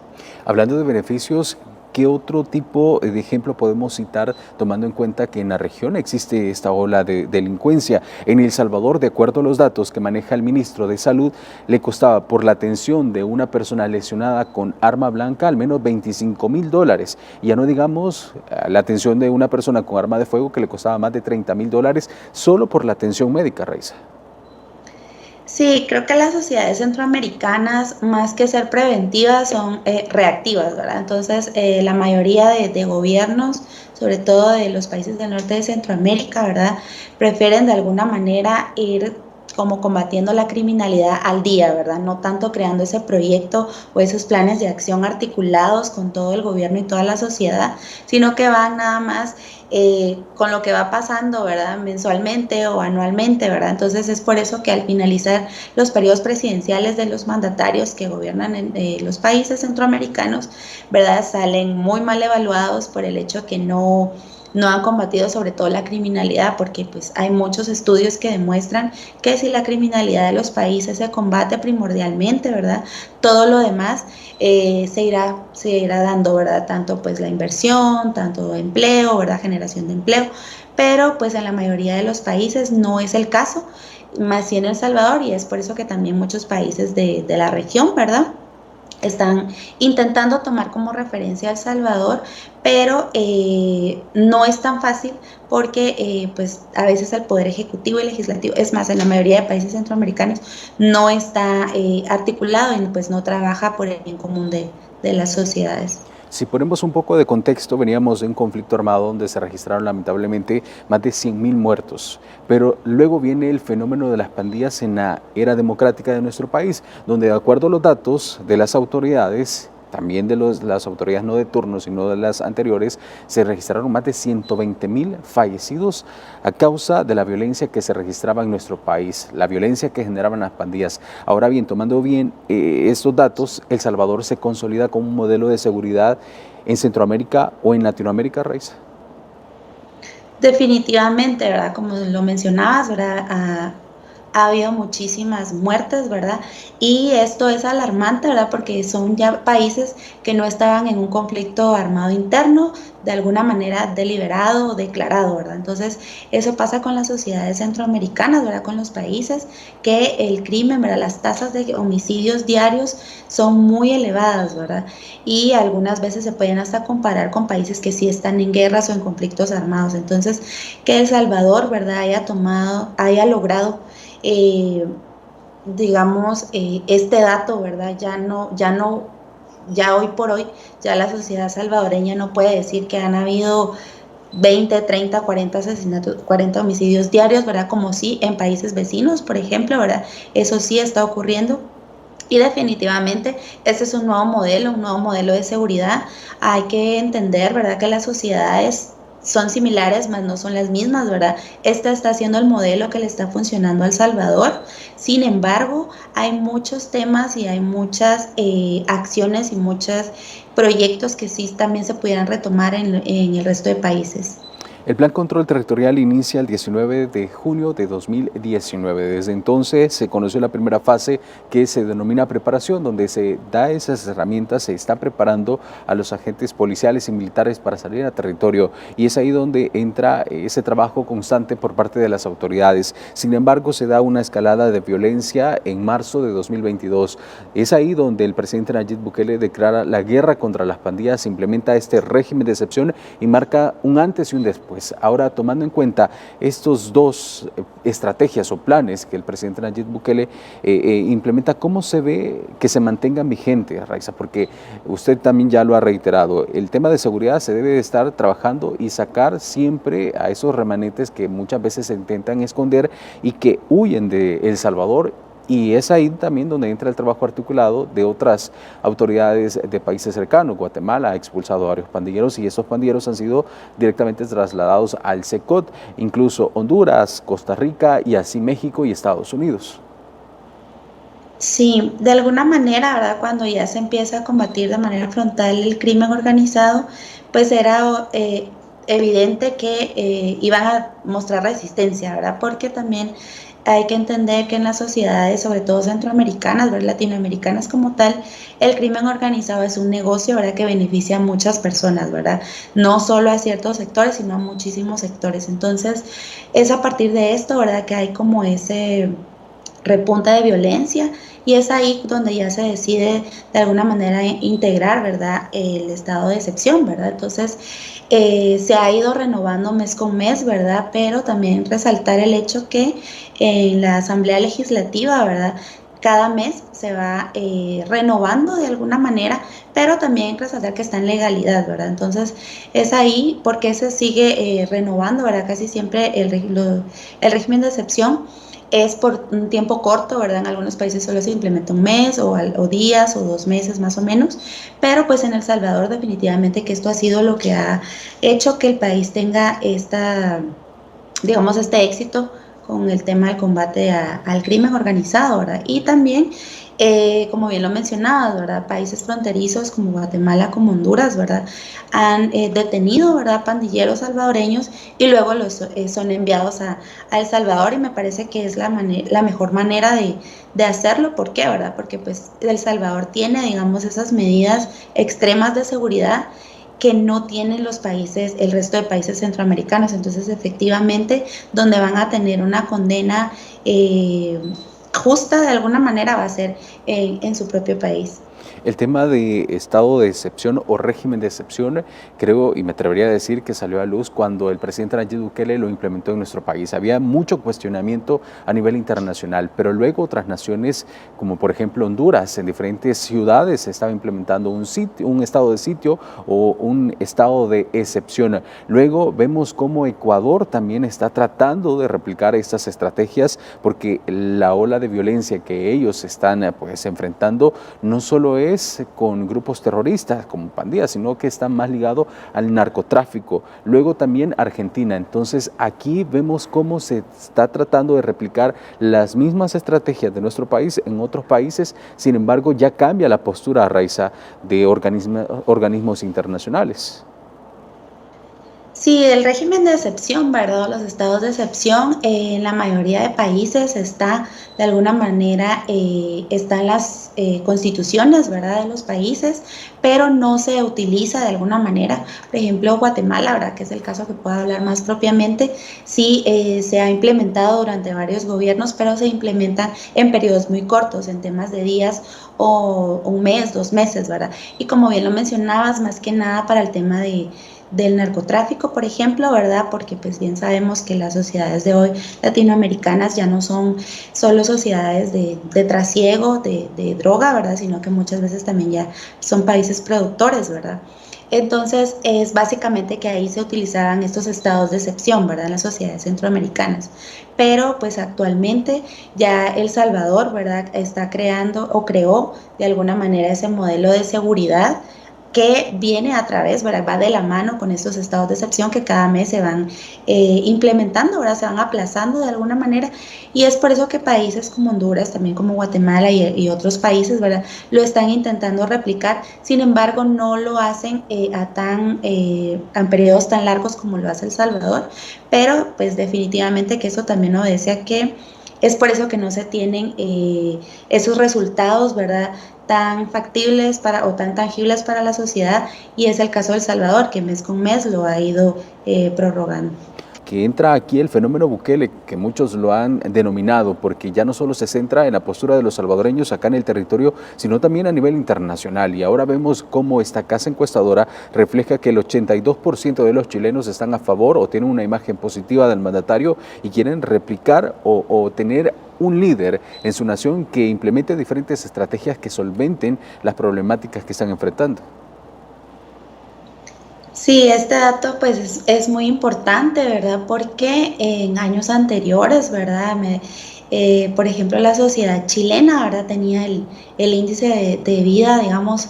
Hablando de beneficios, ¿qué otro tipo de ejemplo podemos citar tomando en cuenta que en la región existe esta ola de delincuencia? En El Salvador, de acuerdo a los datos que maneja el ministro de Salud, le costaba por la atención de una persona lesionada con arma blanca al menos $25,000. Y ya no digamos la atención de una persona con arma de fuego que le costaba más de $30,000 solo por la atención médica, Raiza. Sí, creo que las sociedades centroamericanas, más que ser preventivas, son reactivas, ¿verdad? Entonces, la mayoría de gobiernos, sobre todo de los países del norte de Centroamérica, ¿verdad?, prefieren de alguna manera ir como combatiendo la criminalidad al día, ¿verdad? No tanto creando ese proyecto o esos planes de acción articulados con todo el gobierno y toda la sociedad, sino que van nada más con lo que va pasando, ¿verdad?, mensualmente o anualmente, ¿verdad? Entonces es por eso que al finalizar los periodos presidenciales de los mandatarios que gobiernan en los países centroamericanos, ¿verdad?, salen muy mal evaluados por el hecho que no han combatido sobre todo la criminalidad, porque pues hay muchos estudios que demuestran que si la criminalidad de los países se combate primordialmente, ¿verdad?, todo lo demás se irá dando, ¿verdad?, tanto pues la inversión, tanto empleo, ¿verdad?, generación de empleo, pero pues en la mayoría de los países no es el caso, más sí en El Salvador, y es por eso que también muchos países de la región, ¿verdad?, están intentando tomar como referencia a El Salvador, pero no es tan fácil porque pues a veces el Poder Ejecutivo y Legislativo, es más, en la mayoría de países centroamericanos, no está articulado y pues no trabaja por el bien común de las sociedades. Si ponemos un poco de contexto, veníamos de un conflicto armado donde se registraron lamentablemente más de 100,000 muertos, pero luego viene el fenómeno de las pandillas en la era democrática de nuestro país, donde de acuerdo a los datos de las autoridades, también de las autoridades no de turno, sino de las anteriores, se registraron más de 120,000 fallecidos a causa de la violencia que se registraba en nuestro país, la violencia que generaban las pandillas. Ahora bien, tomando bien estos datos, El Salvador se consolida como un modelo de seguridad en Centroamérica o en Latinoamérica, Raiza. Definitivamente, ¿verdad? Como lo mencionabas, ¿verdad? Ha habido muchísimas muertes, ¿verdad? Y esto es alarmante, ¿verdad? Porque son ya países que no estaban en un conflicto armado interno, de alguna manera deliberado o declarado, ¿verdad? Entonces, eso pasa con las sociedades centroamericanas, ¿verdad? Con los países que el crimen, ¿verdad?, las tasas de homicidios diarios son muy elevadas, ¿verdad? Y algunas veces se pueden hasta comparar con países que sí están en guerras o en conflictos armados. Entonces, que El Salvador, ¿verdad?, haya logrado digamos, este dato, ¿verdad? Ya hoy por hoy, ya la sociedad salvadoreña no puede decir que han habido 20, 30, 40 asesinatos, 40 homicidios diarios, ¿verdad? Como sí en países vecinos, por ejemplo, ¿verdad? Eso sí está ocurriendo. Y definitivamente este es un nuevo modelo de seguridad. Hay que entender, ¿verdad?, que las sociedades son similares, mas no son las mismas, ¿verdad? Este está siendo el modelo que le está funcionando a El Salvador. Sin embargo, hay muchos temas y hay muchas acciones y muchos proyectos que sí también se pudieran retomar en el resto de países. El Plan Control Territorial inicia el 19 de junio de 2019. Desde entonces se conoció la primera fase que se denomina preparación, donde se da esas herramientas, se está preparando a los agentes policiales y militares para salir a territorio, y es ahí donde entra ese trabajo constante por parte de las autoridades. Sin embargo, se da una escalada de violencia en marzo de 2022. Es ahí donde el presidente Nayib Bukele declara la guerra contra las pandillas, implementa este régimen de excepción y marca un antes y un después. pues ahora tomando en cuenta estos dos estrategias o planes que el presidente Nayib Bukele implementa, ¿cómo se ve que se mantengan vigentes, Raiza? Porque usted también ya lo ha reiterado, el tema de seguridad se debe de estar trabajando y sacar siempre a esos remanentes que muchas veces se intentan esconder y que huyen de El Salvador. Y es ahí también donde entra el trabajo articulado de otras autoridades de países cercanos. Guatemala ha expulsado a varios pandilleros y esos pandilleros han sido directamente trasladados al SECOT, incluso Honduras, Costa Rica y así México y Estados Unidos. Sí, de alguna manera, ¿verdad? Cuando ya se empieza a combatir de manera frontal el crimen organizado, pues era evidente que iban a mostrar resistencia, ¿verdad? Porque también hay que entender que en las sociedades, sobre todo centroamericanas, ¿verdad? Latinoamericanas como tal, el crimen organizado es un negocio, ¿verdad? Que beneficia a muchas personas, ¿verdad? No solo a ciertos sectores, sino a muchísimos sectores. Entonces, es a partir de esto, ¿verdad? Que hay como ese repunte de violencia y es ahí donde ya se decide de alguna manera integrar, ¿verdad? El estado de excepción, ¿verdad? Entonces, se ha ido renovando mes con mes, ¿verdad? Pero también resaltar el hecho que en la Asamblea Legislativa, ¿verdad? Cada mes se va renovando de alguna manera, pero también resaltar que está en legalidad, ¿verdad? Entonces, es ahí porque se sigue renovando, ¿verdad? Casi siempre el régimen de excepción es por un tiempo corto, ¿verdad? En algunos países solo se implementa un mes o días o 2 meses más o menos, pero pues en El Salvador definitivamente que esto ha sido lo que ha hecho que el país tenga digamos, este éxito con el tema del combate al crimen organizado, ¿verdad? Y también, como bien lo mencionabas, ¿verdad? Países fronterizos como Guatemala, como Honduras, ¿verdad? Han detenido, ¿verdad? Pandilleros salvadoreños y luego son enviados a El Salvador y me parece que es la mejor manera de hacerlo. ¿Por qué, verdad? Porque pues El Salvador tiene, digamos, esas medidas extremas de seguridad que no tienen el resto de países centroamericanos. Entonces, efectivamente, donde van a tener una condena justa de alguna manera va a ser en su propio país. El tema de estado de excepción o régimen de excepción, creo y me atrevería a decir que salió a luz cuando el presidente Nayib Bukele lo implementó en nuestro país. Había mucho cuestionamiento a nivel internacional, pero luego otras naciones, como por ejemplo Honduras, en diferentes ciudades se estaba implementando un estado de sitio o un estado de excepción. Luego vemos cómo Ecuador también está tratando de replicar estas estrategias porque la ola de violencia que ellos están pues enfrentando no solo es con grupos terroristas como pandillas, sino que está más ligado al narcotráfico. Luego también Argentina. Entonces aquí vemos cómo se está tratando de replicar las mismas estrategias de nuestro país en otros países, sin embargo ya cambia la postura, Raiza, de organismos internacionales. Sí, el régimen de excepción, ¿verdad? Los estados de excepción en la mayoría de países está, de alguna manera, están las constituciones, ¿verdad? De los países, pero no se utiliza de alguna manera. Por ejemplo, Guatemala, ¿verdad? Que es el caso que puedo hablar más propiamente, sí se ha implementado durante varios gobiernos, pero se implementa en periodos muy cortos, en temas de días o un mes, 2 meses, ¿verdad? Y como bien lo mencionabas, más que nada para el tema del narcotráfico, por ejemplo, ¿verdad? Porque pues bien sabemos que las sociedades de hoy latinoamericanas ya no son solo sociedades de trasiego, de droga, ¿verdad? Sino que muchas veces también ya son países productores, ¿verdad? Entonces es básicamente que ahí se utilizaban estos estados de excepción, ¿verdad? En las sociedades centroamericanas. Pero pues actualmente ya El Salvador, ¿verdad? Está creando o creó de alguna manera ese modelo de seguridad que viene a través, ¿verdad? Va de la mano con estos estados de excepción que cada mes se van implementando, ¿verdad? Se van aplazando de alguna manera y es por eso que países como Honduras, también como Guatemala y otros países, ¿verdad? Lo están intentando replicar, sin embargo no lo hacen a periodos tan largos como lo hace El Salvador, pero pues definitivamente que eso también obedece a que es por eso que no se tienen esos resultados, ¿verdad? Tan factibles o tan tangibles para la sociedad y es el caso de El Salvador que mes con mes lo ha ido prorrogando. que entra aquí el fenómeno Bukele, que muchos lo han denominado, porque ya no solo se centra en la postura de los salvadoreños acá en el territorio, sino también a nivel internacional. Y ahora vemos cómo esta casa encuestadora refleja que el 82% de los chilenos están a favor o tienen una imagen positiva del mandatario y quieren replicar o tener un líder en su nación que implemente diferentes estrategias que solventen las problemáticas que están enfrentando. Sí, este dato pues es muy importante, ¿verdad? Porque en años anteriores, ¿verdad? Por ejemplo, la sociedad chilena, ¿verdad? Tenía el índice de vida, digamos,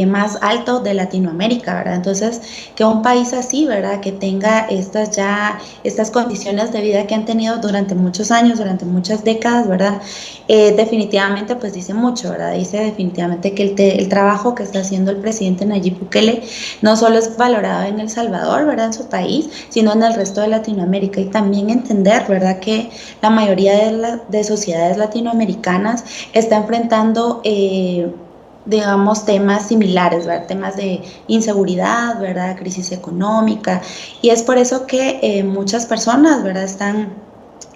más alto de Latinoamérica, ¿verdad? Entonces, que un país así, ¿verdad? Que tenga estas condiciones de vida que han tenido durante muchos años, durante muchas décadas, ¿verdad? Definitivamente, pues dice mucho, ¿verdad? Dice definitivamente que el trabajo que está haciendo el presidente Nayib Bukele no solo es valorado en El Salvador, ¿verdad? En su país, sino en el resto de Latinoamérica, y también entender, ¿verdad? Que la mayoría de sociedades latinoamericanas está enfrentando digamos, temas similares, ¿verdad? Temas de inseguridad, ¿verdad? Crisis económica, y es por eso que muchas personas, ¿verdad? Están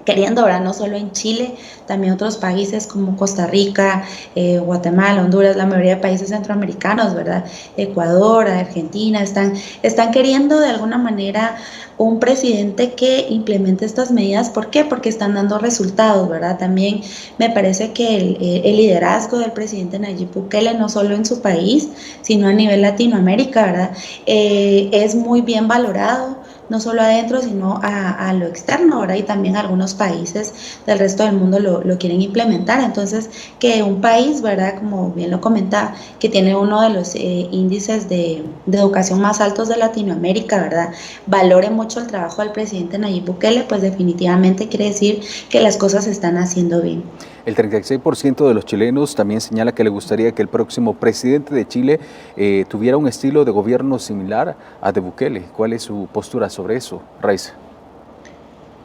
queriendo, ¿verdad? No solo en Chile, también otros países como Costa Rica, Guatemala, Honduras, la mayoría de países centroamericanos, ¿verdad? Ecuador, Argentina, están queriendo de alguna manera un presidente que implemente estas medidas. ¿Por qué? Porque están dando resultados, ¿verdad? También me parece que el liderazgo del presidente Nayib Bukele, no solo en su país, sino a nivel Latinoamérica, ¿verdad? Es muy bien valorado, no solo adentro, sino a lo externo, ¿verdad? Y también algunos países del resto del mundo lo quieren implementar. Entonces, que un país, ¿verdad? Como bien lo comentaba, que tiene uno de los índices de educación más altos de Latinoamérica, ¿verdad? Valore mucho el trabajo del presidente Nayib Bukele, pues definitivamente quiere decir que las cosas se están haciendo bien. El 36% de los chilenos también señala que le gustaría que el próximo presidente de Chile tuviera un estilo de gobierno similar a de Bukele. ¿Cuál es su postura sobre eso, Raiza?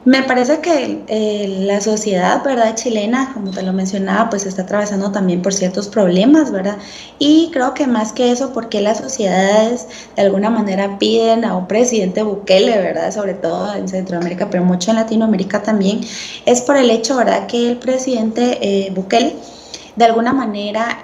Me parece que la sociedad, ¿verdad? Chilena, como te lo mencionaba, pues está atravesando también por ciertos problemas, ¿verdad? Y creo que más que eso, porque las sociedades de alguna manera piden a un presidente Bukele, ¿verdad? Sobre todo en Centroamérica, pero mucho en Latinoamérica también, es por el hecho, ¿verdad? Que el presidente Bukele de alguna manera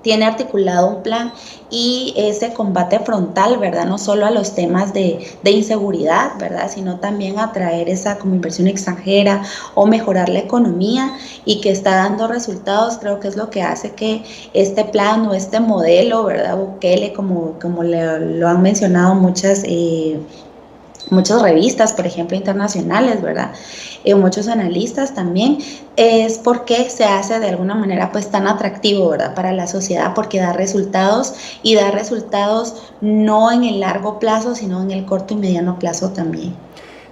tiene articulado un plan y ese combate frontal, ¿verdad? No solo a los temas de inseguridad, ¿verdad? Sino también atraer esa como inversión extranjera o mejorar la economía, y que está dando resultados. Creo que es lo que hace que este plan o este modelo, ¿verdad? Bukele, como lo han mencionado muchas revistas, por ejemplo, internacionales, ¿verdad? Muchos analistas también, es porque se hace de alguna manera pues tan atractivo, ¿verdad? Para la sociedad, porque da resultados, y da resultados no en el largo plazo, sino en el corto y mediano plazo también.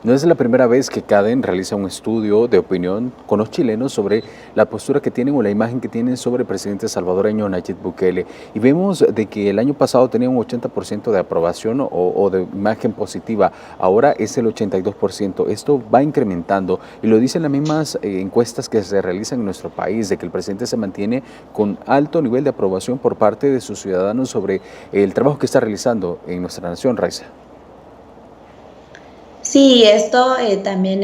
No es la primera vez que CADEN realiza un estudio de opinión con los chilenos sobre la postura que tienen o la imagen que tienen sobre el presidente salvadoreño Nayib Bukele. Y vemos de que el año pasado tenía un 80% de aprobación o de imagen positiva. Ahora es el 82%. Esto va incrementando y lo dicen las mismas encuestas que se realizan en nuestro país, de que el presidente se mantiene con alto nivel de aprobación por parte de sus ciudadanos sobre el trabajo que está realizando en nuestra nación, Raiza. Sí, esto también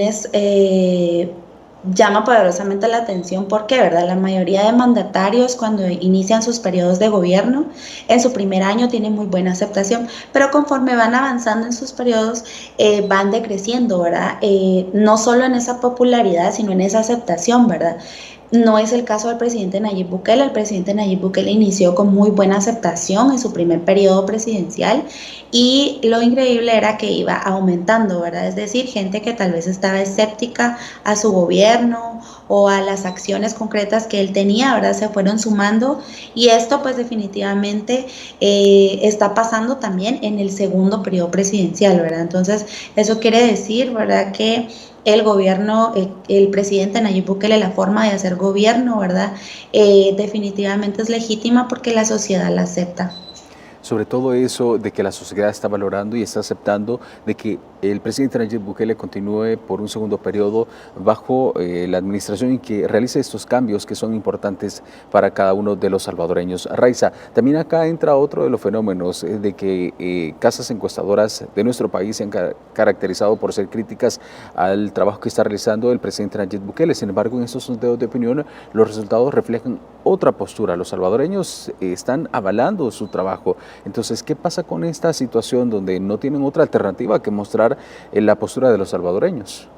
llama poderosamente la atención porque, ¿verdad? La mayoría de mandatarios, cuando inician sus periodos de gobierno, en su primer año tienen muy buena aceptación, pero conforme van avanzando en sus periodos, van decreciendo, ¿verdad? No solo en esa popularidad, sino en esa aceptación, ¿verdad? No es el caso del presidente Nayib Bukele. El presidente Nayib Bukele inició con muy buena aceptación en su primer periodo presidencial, y lo increíble era que iba aumentando, ¿verdad? Es decir, gente que tal vez estaba escéptica a su gobierno o a las acciones concretas que él tenía, ¿verdad? Se fueron sumando, y esto pues definitivamente está pasando también en el segundo periodo presidencial, ¿verdad? Entonces, eso quiere decir, ¿verdad? Que el gobierno, el presidente Nayib Bukele, la forma de hacer gobierno, ¿verdad? Definitivamente es legítima porque la sociedad la acepta. sobre todo eso de que la sociedad está valorando y está aceptando de que el presidente Nayib Bukele continúe por un segundo periodo bajo la administración y que realice estos cambios que son importantes para cada uno de los salvadoreños. Raiza, también acá entra otro de los fenómenos de que casas encuestadoras de nuestro país se han caracterizado por ser críticas al trabajo que está realizando el presidente Nayib Bukele. Sin embargo, en estos sondeos de opinión, los resultados reflejan otra postura. Los salvadoreños están avalando su trabajo. Entonces, ¿qué pasa con esta situación donde no tienen otra alternativa que mostrar la postura de los salvadoreños?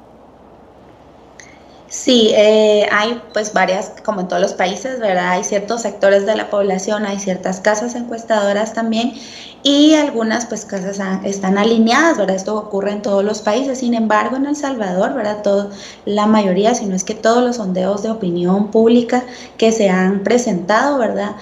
Sí, hay pues varias, como en todos los países, ¿verdad? Hay ciertos sectores de la población, hay ciertas casas encuestadoras también y algunas pues casas están alineadas, ¿verdad? Esto ocurre en todos los países. Sin embargo, en El Salvador, ¿verdad? La mayoría, si no es que todos los sondeos de opinión pública que se han presentado, ¿verdad?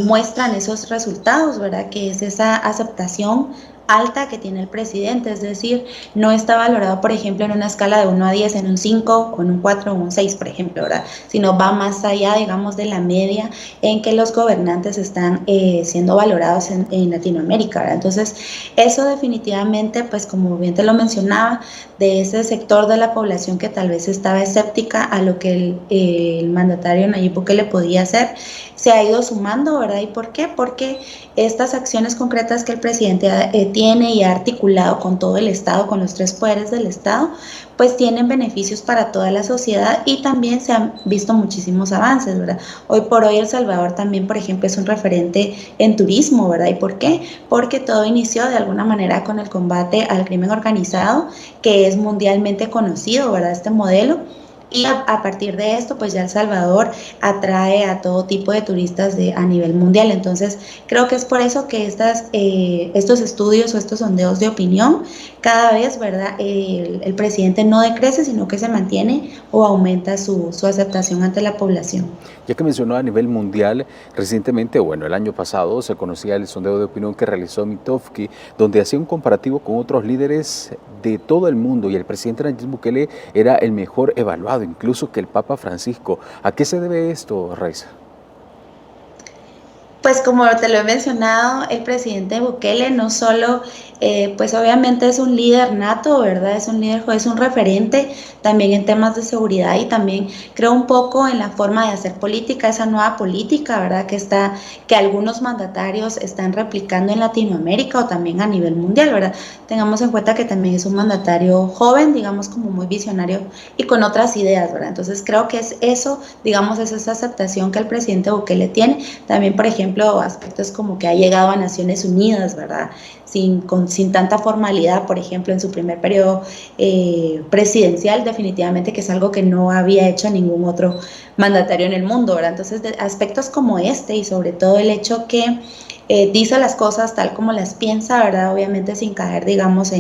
Muestran esos resultados, ¿verdad? Que es esa aceptación alta que tiene el presidente, es decir, no está valorado, por ejemplo, en una escala de 1 a 10, en un 5, o en un 4 o un 6, por ejemplo, ¿verdad? Sino va más allá, digamos, de la media en que los gobernantes están siendo valorados en Latinoamérica, ¿verdad? Entonces, eso definitivamente, pues como bien te lo mencionaba, de ese sector de la población que tal vez estaba escéptica a lo que el mandatario Nayib Bukele podía hacer, se ha ido sumando, ¿verdad? ¿Y por qué? Porque estas acciones concretas que el presidente tiene y ha articulado con todo el Estado, con los 3 poderes del Estado, pues tienen beneficios para toda la sociedad y también se han visto muchísimos avances, ¿verdad? Hoy por hoy El Salvador también, por ejemplo, es un referente en turismo, ¿verdad? ¿Y por qué? Porque todo inició de alguna manera con el combate al crimen organizado, que es mundialmente conocido, ¿verdad? Este modelo. Y a partir de esto, pues ya El Salvador atrae a todo tipo de turistas a nivel mundial. Entonces, creo que es por eso que estos estudios o estos sondeos de opinión, cada vez, ¿verdad? El presidente no decrece, sino que se mantiene o aumenta su aceptación ante la población. Ya que mencionó a nivel mundial, recientemente, bueno, el año pasado se conocía el sondeo de opinión que realizó Mitofsky, donde hacía un comparativo con otros líderes de todo el mundo y el presidente Nayib Bukele era el mejor evaluado, incluso que el Papa Francisco. ¿A qué se debe esto, Raiza? Pues como te lo he mencionado, el presidente Bukele no solo, pues obviamente es un líder nato, ¿verdad? Es un líder, es un referente también en temas de seguridad y también creo un poco en la forma de hacer política, esa nueva política, ¿verdad? Que algunos mandatarios están replicando en Latinoamérica o también a nivel mundial, ¿verdad? Tengamos en cuenta que también es un mandatario joven, digamos como muy visionario y con otras ideas, ¿verdad? Entonces creo que es eso, digamos, es esa aceptación que el presidente Bukele tiene. También, por ejemplo, aspectos como que ha llegado a Naciones Unidas, ¿verdad? Sin tanta formalidad, por ejemplo, en su primer periodo presidencial, definitivamente que es algo que no había hecho ningún otro mandatario en el mundo, ¿verdad? Entonces, aspectos como este y sobre todo el hecho que dice las cosas tal como las piensa, ¿verdad? Obviamente sin caer, digamos,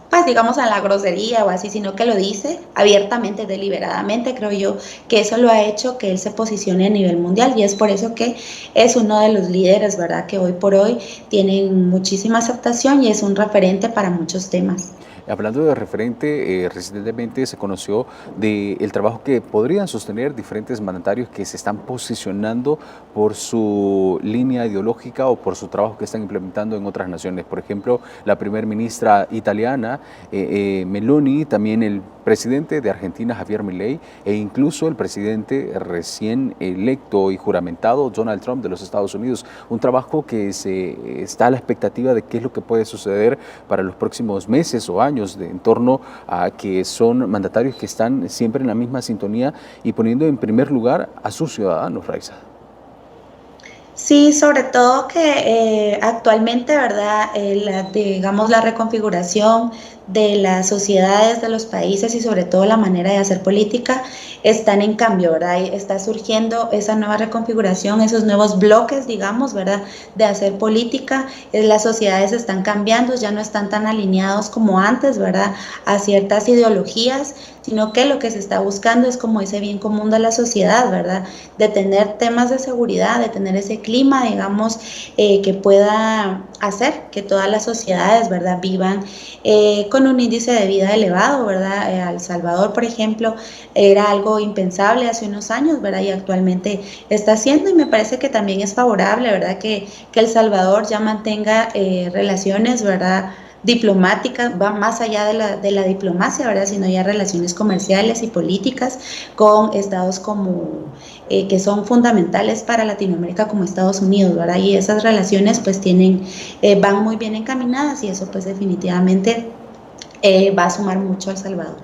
pues digamos a la grosería o así, sino que lo dice abiertamente, deliberadamente. Creo yo que eso lo ha hecho que él se posicione a nivel mundial y es por eso que es uno de los líderes, ¿verdad? Que hoy por hoy tienen muchísima aceptación y es un referente para muchos temas. Hablando de referente, recientemente se conoció del trabajo que podrían sostener diferentes mandatarios que se están posicionando por su línea ideológica o por su trabajo que están implementando en otras naciones. Por ejemplo, la primer ministra italiana, Meloni, también el presidente de Argentina, Javier Milei, e incluso el presidente recién electo y juramentado, Donald Trump, de los Estados Unidos. Un trabajo que está a la expectativa de qué es lo que puede suceder para los próximos meses o años, en torno a que son mandatarios que están siempre en la misma sintonía y poniendo en primer lugar a sus ciudadanos, Raiza. Sí, sobre todo que actualmente, ¿verdad? Digamos, la reconfiguración de las sociedades de los países y sobre todo la manera de hacer política están en cambio, ¿verdad? Y está surgiendo esa nueva reconfiguración, esos nuevos bloques, digamos, ¿verdad? De hacer política. Las sociedades están cambiando, ya no están tan alineados como antes, ¿verdad? A ciertas ideologías, sino que lo que se está buscando es como ese bien común de la sociedad, ¿verdad? De tener temas de seguridad, de tener ese clima, digamos, que pueda hacer que todas las sociedades, ¿verdad? Vivan con un índice de vida elevado, ¿verdad? El Salvador, por ejemplo, era algo algo impensable hace unos años, ¿verdad? Y actualmente está haciendo, y me parece que también es favorable, ¿verdad? Que El Salvador ya mantenga relaciones, ¿verdad?, diplomáticas, va más allá de la diplomacia, ¿verdad?, sino ya relaciones comerciales y políticas con estados como que son fundamentales para Latinoamérica, como Estados Unidos, ¿verdad? Y esas relaciones pues van muy bien encaminadas, y eso pues definitivamente va a sumar mucho a El Salvador.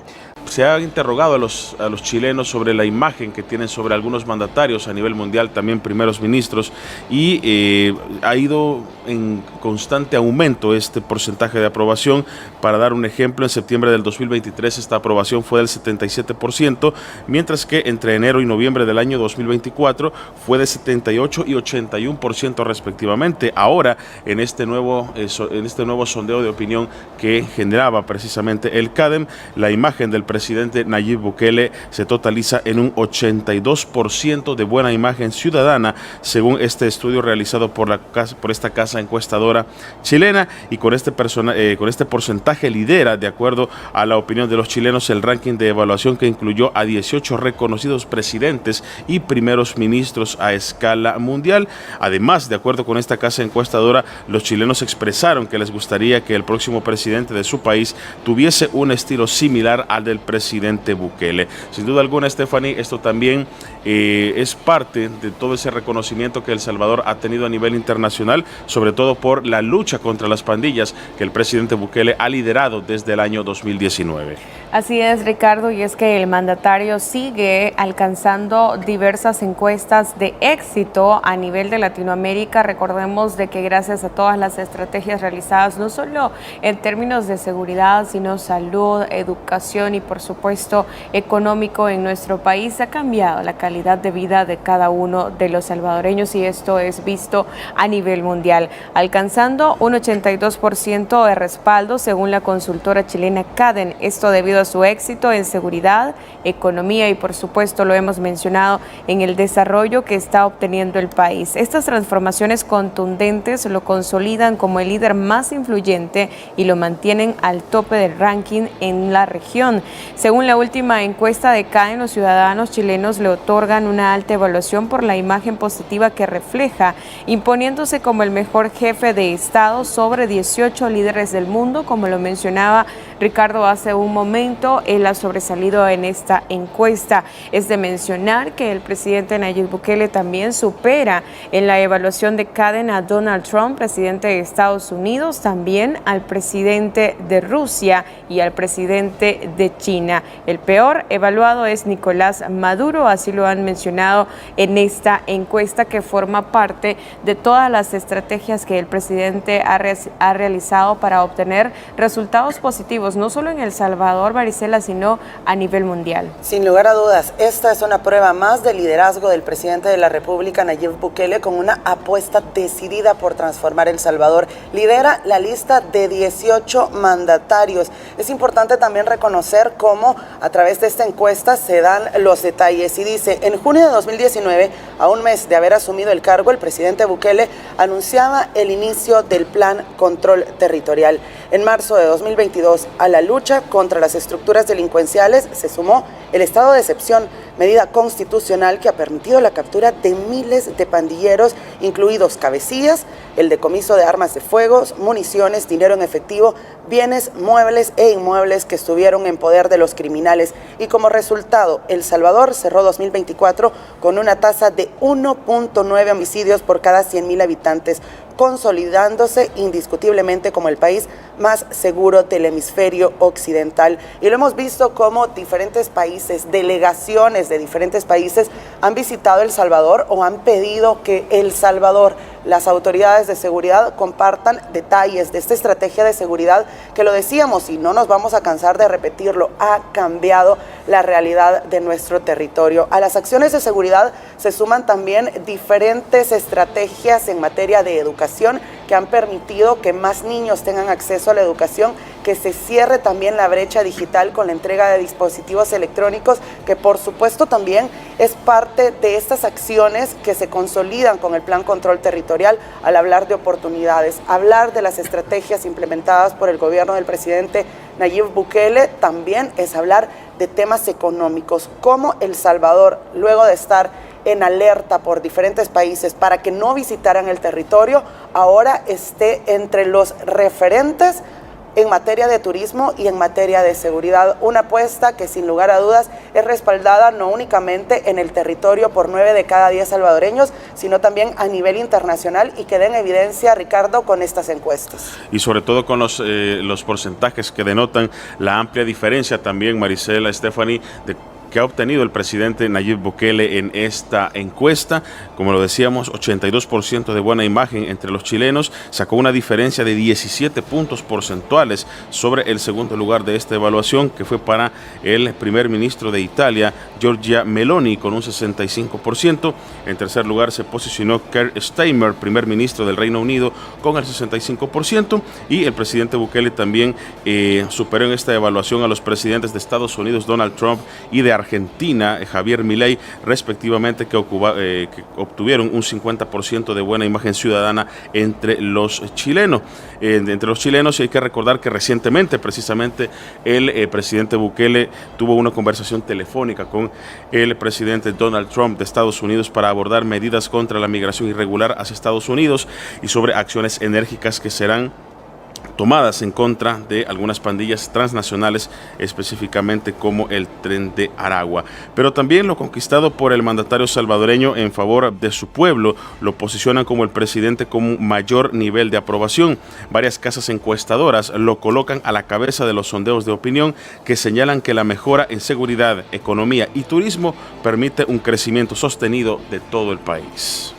Se ha interrogado a los chilenos sobre la imagen que tienen sobre algunos mandatarios a nivel mundial, también primeros ministros, y ha ido en constante aumento este porcentaje de aprobación. Para dar un ejemplo, en septiembre del 2023 esta aprobación fue del 77%, mientras que entre enero y noviembre del año 2024 fue de 78 y 81% respectivamente. Ahora, en este nuevo sondeo de opinión que generaba precisamente el CADEM, la imagen del presidente Nayib Bukele se totaliza en un 82% de buena imagen ciudadana, según este estudio realizado por esta casa encuestadora chilena, y con este porcentaje lidera, de acuerdo a la opinión de los chilenos, el ranking de evaluación que incluyó a 18 reconocidos presidentes y primeros ministros a escala mundial. Además, de acuerdo con esta casa encuestadora, los chilenos expresaron que les gustaría que el próximo presidente de su país tuviese un estilo similar al del presidente Bukele. Sin duda alguna, Stephanie, esto también es parte de todo ese reconocimiento que El Salvador ha tenido a nivel internacional, sobre todo por la lucha contra las pandillas que el presidente Bukele ha liderado desde el año 2019. Así es, Ricardo, y es que el mandatario sigue alcanzando diversas encuestas de éxito a nivel de Latinoamérica. Recordemos de que gracias a todas las estrategias realizadas, no solo en términos de seguridad, sino salud, educación y por supuesto económico en nuestro país, ha cambiado la calidad de vida de cada uno de los salvadoreños, y esto es visto a nivel mundial, alcanzando un 82% de respaldo según la consultora chilena CADEM. Esto debido a su éxito en seguridad, economía y por supuesto, lo hemos mencionado, en el desarrollo que está obteniendo el país. Estas transformaciones contundentes lo consolidan como el líder más influyente y lo mantienen al tope del ranking en la región. Según la última encuesta de CADEM, los ciudadanos chilenos le otorgan una alta evaluación por la imagen positiva que refleja, imponiéndose como el mejor jefe de Estado sobre 18 líderes del mundo. Como lo mencionaba Ricardo hace un momento, él ha sobresalido en esta encuesta. Es de mencionar que el presidente Nayib Bukele también supera en la evaluación de CADEM a Donald Trump, presidente de Estados Unidos, también al presidente de Rusia y al presidente de China. El peor evaluado es Nicolás Maduro, así lo han mencionado en esta encuesta, que forma parte de todas las estrategias que el presidente ha realizado para obtener resultados positivos, no solo en El Salvador, Marisela, sino a nivel mundial. Sin lugar a dudas, esta es una prueba más del liderazgo del presidente de la República, Nayib Bukele, con una apuesta decidida por transformar El Salvador. Lidera la lista de 18 mandatarios. Es importante también reconocer cómo a través de esta encuesta se dan los detalles, y dice: en junio de 2019, a un mes de haber asumido el cargo, el presidente Bukele anunciaba el inicio del Plan Control Territorial. En marzo de 2022, a la lucha contra las estructuras delincuenciales se sumó el estado de excepción, medida constitucional que ha permitido la captura de miles de pandilleros, incluidos cabecillas, el decomiso de armas de fuego, municiones, dinero en efectivo, bienes muebles e inmuebles que estuvieron en poder de los criminales. Y como resultado, El Salvador cerró 2024 con una tasa de 1.9 homicidios por cada 100,000 habitantes, consolidándose indiscutiblemente como el país más seguro del hemisferio occidental. Y lo hemos visto como diferentes países, delegaciones de diferentes países han visitado El Salvador o han pedido que El Salvador, las autoridades de seguridad, compartan detalles de esta estrategia de seguridad que, lo decíamos y no nos vamos a cansar de repetirlo, ha cambiado la realidad de nuestro territorio. A las acciones de seguridad se suman también diferentes estrategias en materia de educación que han permitido que más niños tengan acceso a la educación, que se cierre también la brecha digital con la entrega de dispositivos electrónicos, que por supuesto también es parte de estas acciones que se consolidan con el Plan Control Territorial. Al hablar de oportunidades, hablar de las estrategias implementadas por el gobierno del presidente Nayib Bukele, también es hablar de temas económicos, cómo El Salvador, luego de estar en alerta por diferentes países para que no visitaran el territorio, ahora esté entre los referentes en materia de turismo y en materia de seguridad. Una apuesta que sin lugar a dudas es respaldada no únicamente en el territorio por 9 de cada 10 salvadoreños, sino también a nivel internacional y que den evidencia, Ricardo, con estas encuestas. Y sobre todo con los porcentajes que denotan la amplia diferencia también, Marisela, Stephanie, que ha obtenido el presidente Nayib Bukele en esta encuesta. Como lo decíamos, 82% de buena imagen entre los chilenos, sacó una diferencia de 17 puntos porcentuales sobre el segundo lugar de esta evaluación, que fue para el primer ministro de Italia, Giorgia Meloni, con un 65%. En tercer lugar se posicionó Keir Starmer, primer ministro del Reino Unido, con el 65%, y el presidente Bukele también superó en esta evaluación a los presidentes de Estados Unidos, Donald Trump, y de Argentina, Javier Milei, respectivamente, que obtuvieron un 50% de buena imagen ciudadana entre los chilenos. Y hay que recordar que recientemente, precisamente, el presidente Bukele tuvo una conversación telefónica con el presidente Donald Trump de Estados Unidos para abordar medidas contra la migración irregular hacia Estados Unidos y sobre acciones enérgicas que serán tomadas en contra de algunas pandillas transnacionales, específicamente como el Tren de Aragua. Pero también lo conquistado por el mandatario salvadoreño en favor de su pueblo lo posicionan como el presidente con mayor nivel de aprobación. Varias casas encuestadoras lo colocan a la cabeza de los sondeos de opinión, que señalan que la mejora en seguridad, economía y turismo permite un crecimiento sostenido de todo el país.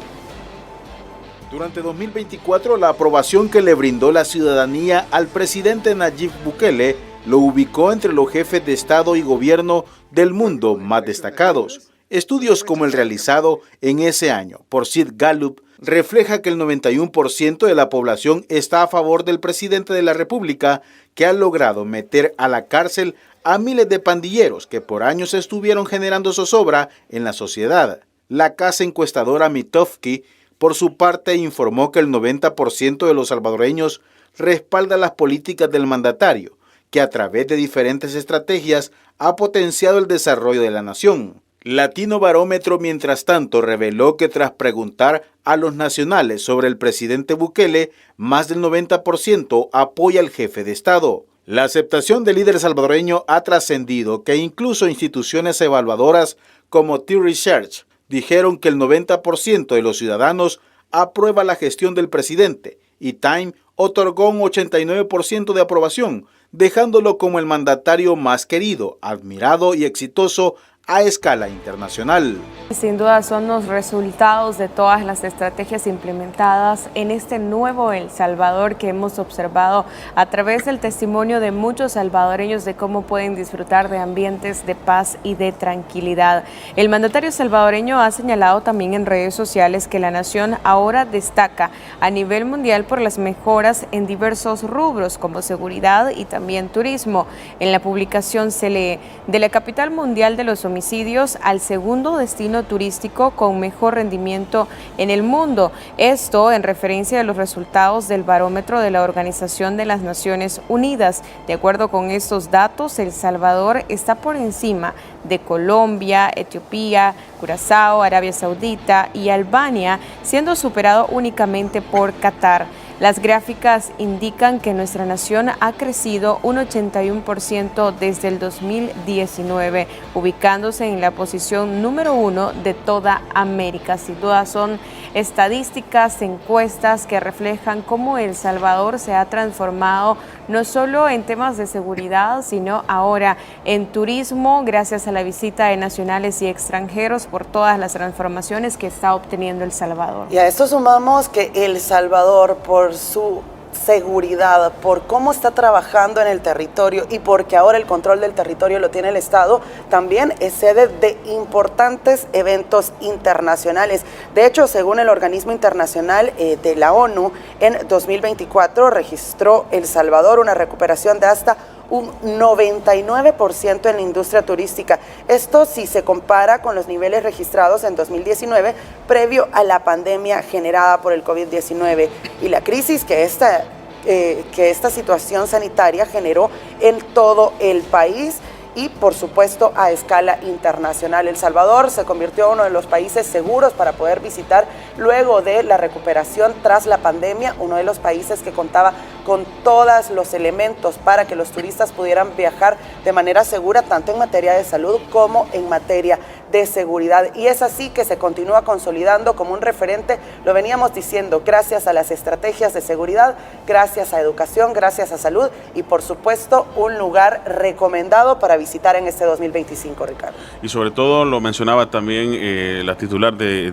Durante 2024, la aprobación que le brindó la ciudadanía al presidente Nayib Bukele lo ubicó entre los jefes de Estado y Gobierno del mundo más destacados. Estudios como el realizado en ese año por Sid Gallup refleja que el 91% de la población está a favor del presidente de la República, que ha logrado meter a la cárcel a miles de pandilleros que por años estuvieron generando zozobra en la sociedad. La casa encuestadora Mitofsky, por su parte, informó que el 90% de los salvadoreños respalda las políticas del mandatario, que a través de diferentes estrategias ha potenciado el desarrollo de la nación. Latino Barómetro, mientras tanto, reveló que tras preguntar a los nacionales sobre el presidente Bukele, más del 90% apoya al jefe de Estado. La aceptación del líder salvadoreño ha trascendido que incluso instituciones evaluadoras como Pew Research dijeron que el 90% de los ciudadanos aprueba la gestión del presidente y Time otorgó un 89% de aprobación, dejándolo como el mandatario más querido, admirado y exitoso a escala internacional. Sin duda son los resultados de todas las estrategias implementadas en este nuevo El Salvador que hemos observado a través del testimonio de muchos salvadoreños de cómo pueden disfrutar de ambientes de paz y de tranquilidad. El mandatario salvadoreño ha señalado también en redes sociales que la nación ahora destaca a nivel mundial por las mejoras en diversos rubros como seguridad y también turismo. En la publicación se lee: de la capital mundial de los homicidios al segundo destino turístico con mejor rendimiento en el mundo. Esto en referencia a los resultados del barómetro de la Organización de las Naciones Unidas. De acuerdo con estos datos, El Salvador está por encima de Colombia, Etiopía, Curazao, Arabia Saudita y Albania, siendo superado únicamente por Qatar. Las gráficas indican que nuestra nación ha crecido un 81% desde el 2019, ubicándose en la posición número 1 de toda América. Sin duda son estadísticas, encuestas que reflejan cómo El Salvador se ha transformado no solo en temas de seguridad, sino ahora en turismo, gracias a la visita de nacionales y extranjeros por todas las transformaciones que está obteniendo El Salvador. Y a esto sumamos que El Salvador, por su seguridad, por cómo está trabajando en el territorio y porque ahora el control del territorio lo tiene el Estado, también es sede de importantes eventos internacionales. De hecho, según el organismo internacional de la ONU, en 2024 registró El Salvador una recuperación de hasta un 99% en la industria turística. Esto si se compara con los niveles registrados en 2019, previo a la pandemia generada por el COVID-19 y la crisis que esta situación sanitaria generó en todo el país. y, por supuesto, a escala internacional. El Salvador se convirtió en uno de los países seguros para poder visitar luego de la recuperación tras la pandemia, uno de los países que contaba con todos los elementos para que los turistas pudieran viajar de manera segura, tanto en materia de salud como en materia de seguridad. Y es así que se continúa consolidando como un referente, lo veníamos diciendo, gracias a las estrategias de seguridad, gracias a educación, gracias a salud y, por supuesto, un lugar recomendado para visitar en este 2025, Ricardo. Y sobre todo lo mencionaba también la titular de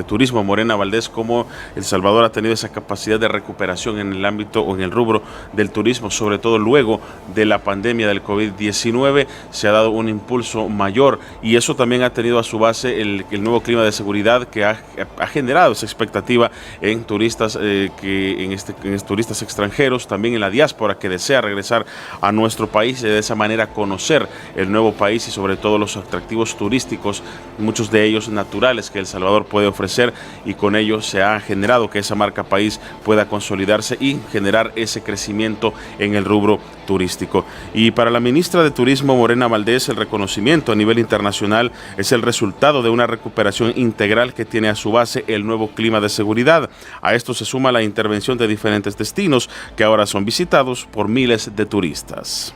Turismo, Morena Valdés, cómo El Salvador ha tenido esa capacidad de recuperación en el ámbito o en el rubro del turismo, sobre todo luego de la pandemia del COVID-19, se ha dado un impulso mayor y eso también ha tenido a su base el nuevo clima de seguridad que ha generado esa expectativa en turistas, turistas extranjeros, también en la diáspora que desea regresar a nuestro país y de esa manera conocer el nuevo país y sobre todo los atractivos turísticos, muchos de ellos naturales que El Salvador puede ofrecer, y con ello se ha generado que esa marca país pueda consolidarse y generar ese crecimiento en el rubro turístico. Y para la ministra de Turismo, Morena Valdés, el reconocimiento a nivel internacional es el resultado de una recuperación integral que tiene a su base el nuevo clima de seguridad. A esto se suma la intervención de diferentes destinos que ahora son visitados por miles de turistas.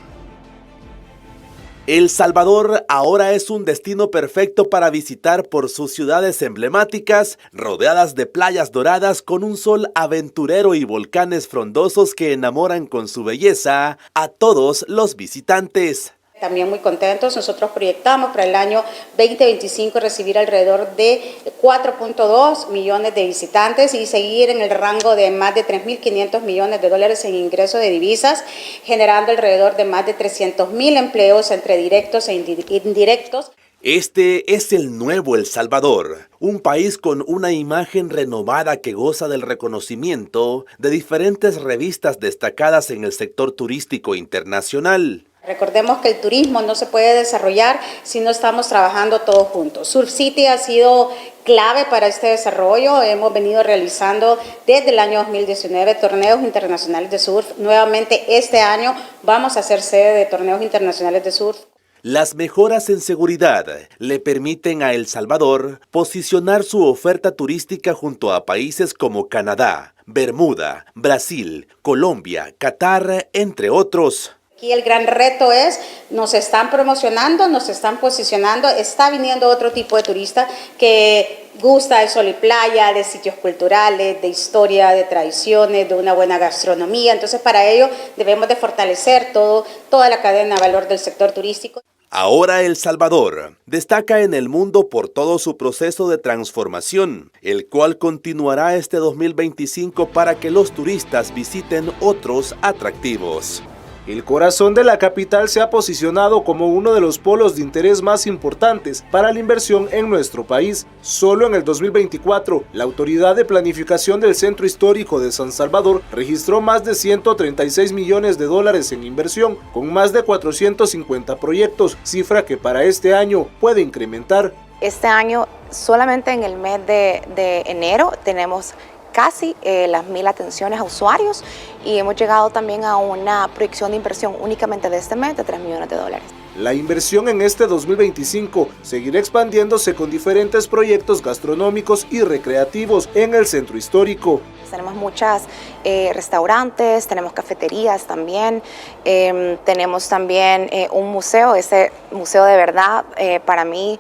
El Salvador ahora es un destino perfecto para visitar por sus ciudades emblemáticas, rodeadas de playas doradas con un sol aventurero y volcanes frondosos que enamoran con su belleza a todos los visitantes. También muy contentos, nosotros proyectamos para el año 2025 recibir alrededor de 4.2 millones de visitantes y seguir en el rango de más de 3.500 millones de dólares en ingresos de divisas, generando alrededor de más de 300.000 empleos entre directos e indirectos. Este es el nuevo El Salvador, un país con una imagen renovada que goza del reconocimiento de diferentes revistas destacadas en el sector turístico internacional. Recordemos que el turismo no se puede desarrollar si no estamos trabajando todos juntos. Surf City ha sido clave para este desarrollo. Hemos venido realizando desde el año 2019 torneos internacionales de surf. Nuevamente este año vamos a ser sede de torneos internacionales de surf. Las mejoras en seguridad le permiten a El Salvador posicionar su oferta turística junto a países como Canadá, Bermuda, Brasil, Colombia, Qatar, entre otros. Aquí el gran reto es, nos están promocionando, nos están posicionando, está viniendo otro tipo de turista que gusta de sol y playa, de sitios culturales, de historia, de tradiciones, de una buena gastronomía. Entonces, para ello debemos de fortalecer toda la cadena de valor del sector turístico. Ahora El Salvador destaca en el mundo por todo su proceso de transformación, el cual continuará este 2025 para que los turistas visiten otros atractivos. El corazón de la capital se ha posicionado como uno de los polos de interés más importantes para la inversión en nuestro país. Solo en el 2024, la Autoridad de Planificación del Centro Histórico de San Salvador registró más de 136 millones de dólares en inversión, con más de 450 proyectos, cifra que para este año puede incrementar. Este año, solamente en el mes de enero, tenemos casi las 1.000 atenciones a usuarios y hemos llegado también a una proyección de inversión únicamente de este mes de 3 millones de dólares. La inversión en este 2025 seguirá expandiéndose con diferentes proyectos gastronómicos y recreativos en el centro histórico. Tenemos muchos restaurantes, tenemos cafeterías también, tenemos también un museo, ese museo de verdad para mí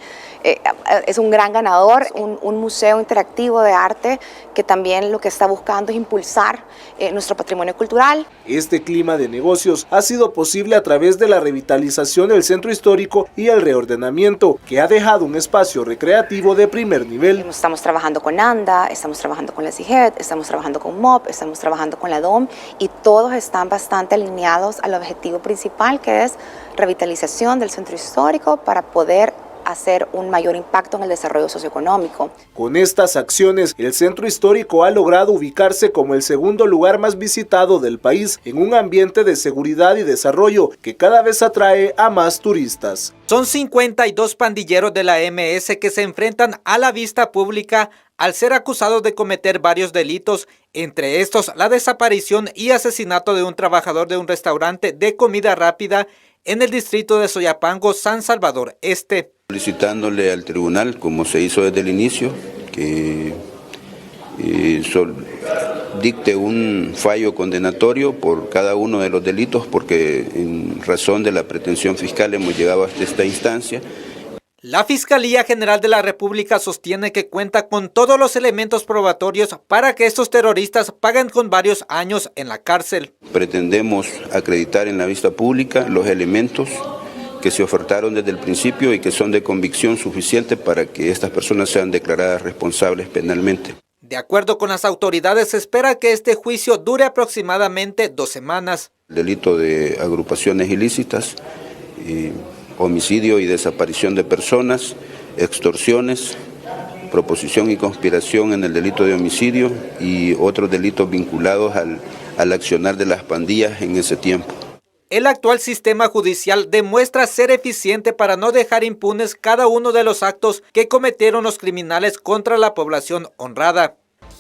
es un gran ganador, un museo interactivo de arte que también lo que está buscando es impulsar nuestro patrimonio cultural. Este clima de negocios ha sido posible a través de la revitalización del centro histórico y el reordenamiento que ha dejado un espacio recreativo de primer nivel. Estamos trabajando con ANDA, estamos trabajando con la CIGED, estamos trabajando con MOP, estamos trabajando con la DOM y todos están bastante alineados al objetivo principal que es revitalización del centro histórico para poder hacer un mayor impacto en el desarrollo socioeconómico. Con estas acciones, el centro histórico ha logrado ubicarse como el segundo lugar más visitado del país en un ambiente de seguridad y desarrollo que cada vez atrae a más turistas. Son 52 pandilleros de la MS que se enfrentan a la vista pública al ser acusados de cometer varios delitos, entre estos la desaparición y asesinato de un trabajador de un restaurante de comida rápida en el distrito de Soyapango, San Salvador Este. Solicitándole al tribunal, como se hizo desde el inicio, que dicte un fallo condenatorio por cada uno de los delitos, porque en razón de la pretensión fiscal hemos llegado hasta esta instancia. La Fiscalía General de la República sostiene que cuenta con todos los elementos probatorios para que estos terroristas paguen con varios años en la cárcel. Pretendemos acreditar en la vista pública los elementos que se ofertaron desde el principio y que son de convicción suficiente para que estas personas sean declaradas responsables penalmente. De acuerdo con las autoridades, se espera que este juicio dure aproximadamente 2 semanas. El delito de agrupaciones ilícitas, homicidio y desaparición de personas, extorsiones, proposición y conspiración en el delito de homicidio y otros delitos vinculados al accionar de las pandillas en ese tiempo. El actual sistema judicial demuestra ser eficiente para no dejar impunes cada uno de los actos que cometieron los criminales contra la población honrada.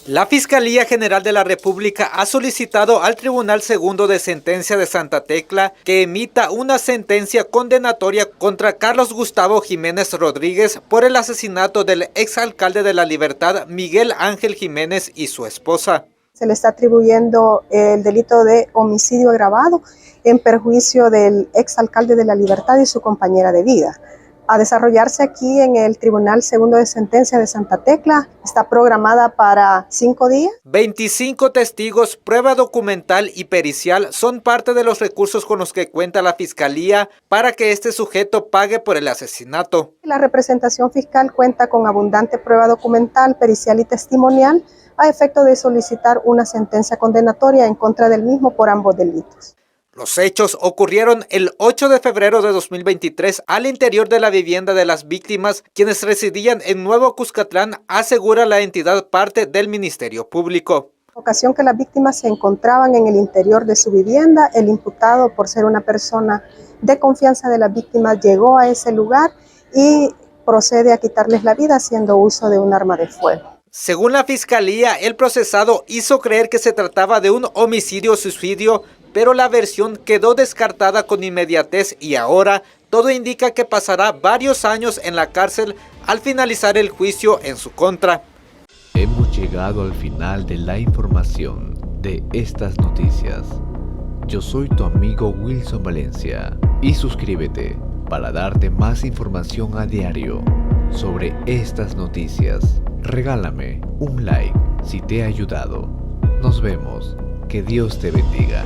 La Fiscalía General de la República ha solicitado al Tribunal Segundo de Sentencia de Santa Tecla que emita una sentencia condenatoria contra Carlos Gustavo Jiménez Rodríguez por el asesinato del exalcalde de La Libertad, Miguel Ángel Jiménez, y su esposa. Se le está atribuyendo el delito de homicidio agravado en perjuicio del exalcalde de La Libertad y su compañera de vida. A desarrollarse aquí en el Tribunal Segundo de Sentencia de Santa Tecla. Está programada para 5 días. 25 testigos, prueba documental y pericial son parte de los recursos con los que cuenta la Fiscalía para que este sujeto pague por el asesinato. La representación fiscal cuenta con abundante prueba documental, pericial y testimonial a efecto de solicitar una sentencia condenatoria en contra del mismo por ambos delitos. Los hechos ocurrieron el 8 de febrero de 2023 al interior de la vivienda de las víctimas, quienes residían en Nuevo Cuscatlán, asegura la entidad parte del Ministerio Público. En ocasión que las víctimas se encontraban en el interior de su vivienda, el imputado, por ser una persona de confianza de las víctimas, llegó a ese lugar y procede a quitarles la vida haciendo uso de un arma de fuego. Según la Fiscalía, el procesado hizo creer que se trataba de un homicidio-suicidio, pero la versión quedó descartada con inmediatez y ahora todo indica que pasará varios años en la cárcel al finalizar el juicio en su contra. Hemos llegado al final de la información de estas noticias. Yo soy tu amigo Wilson Valencia y suscríbete para darte más información a diario sobre estas noticias. Regálame un like si te ha ayudado. Nos vemos. Que Dios te bendiga.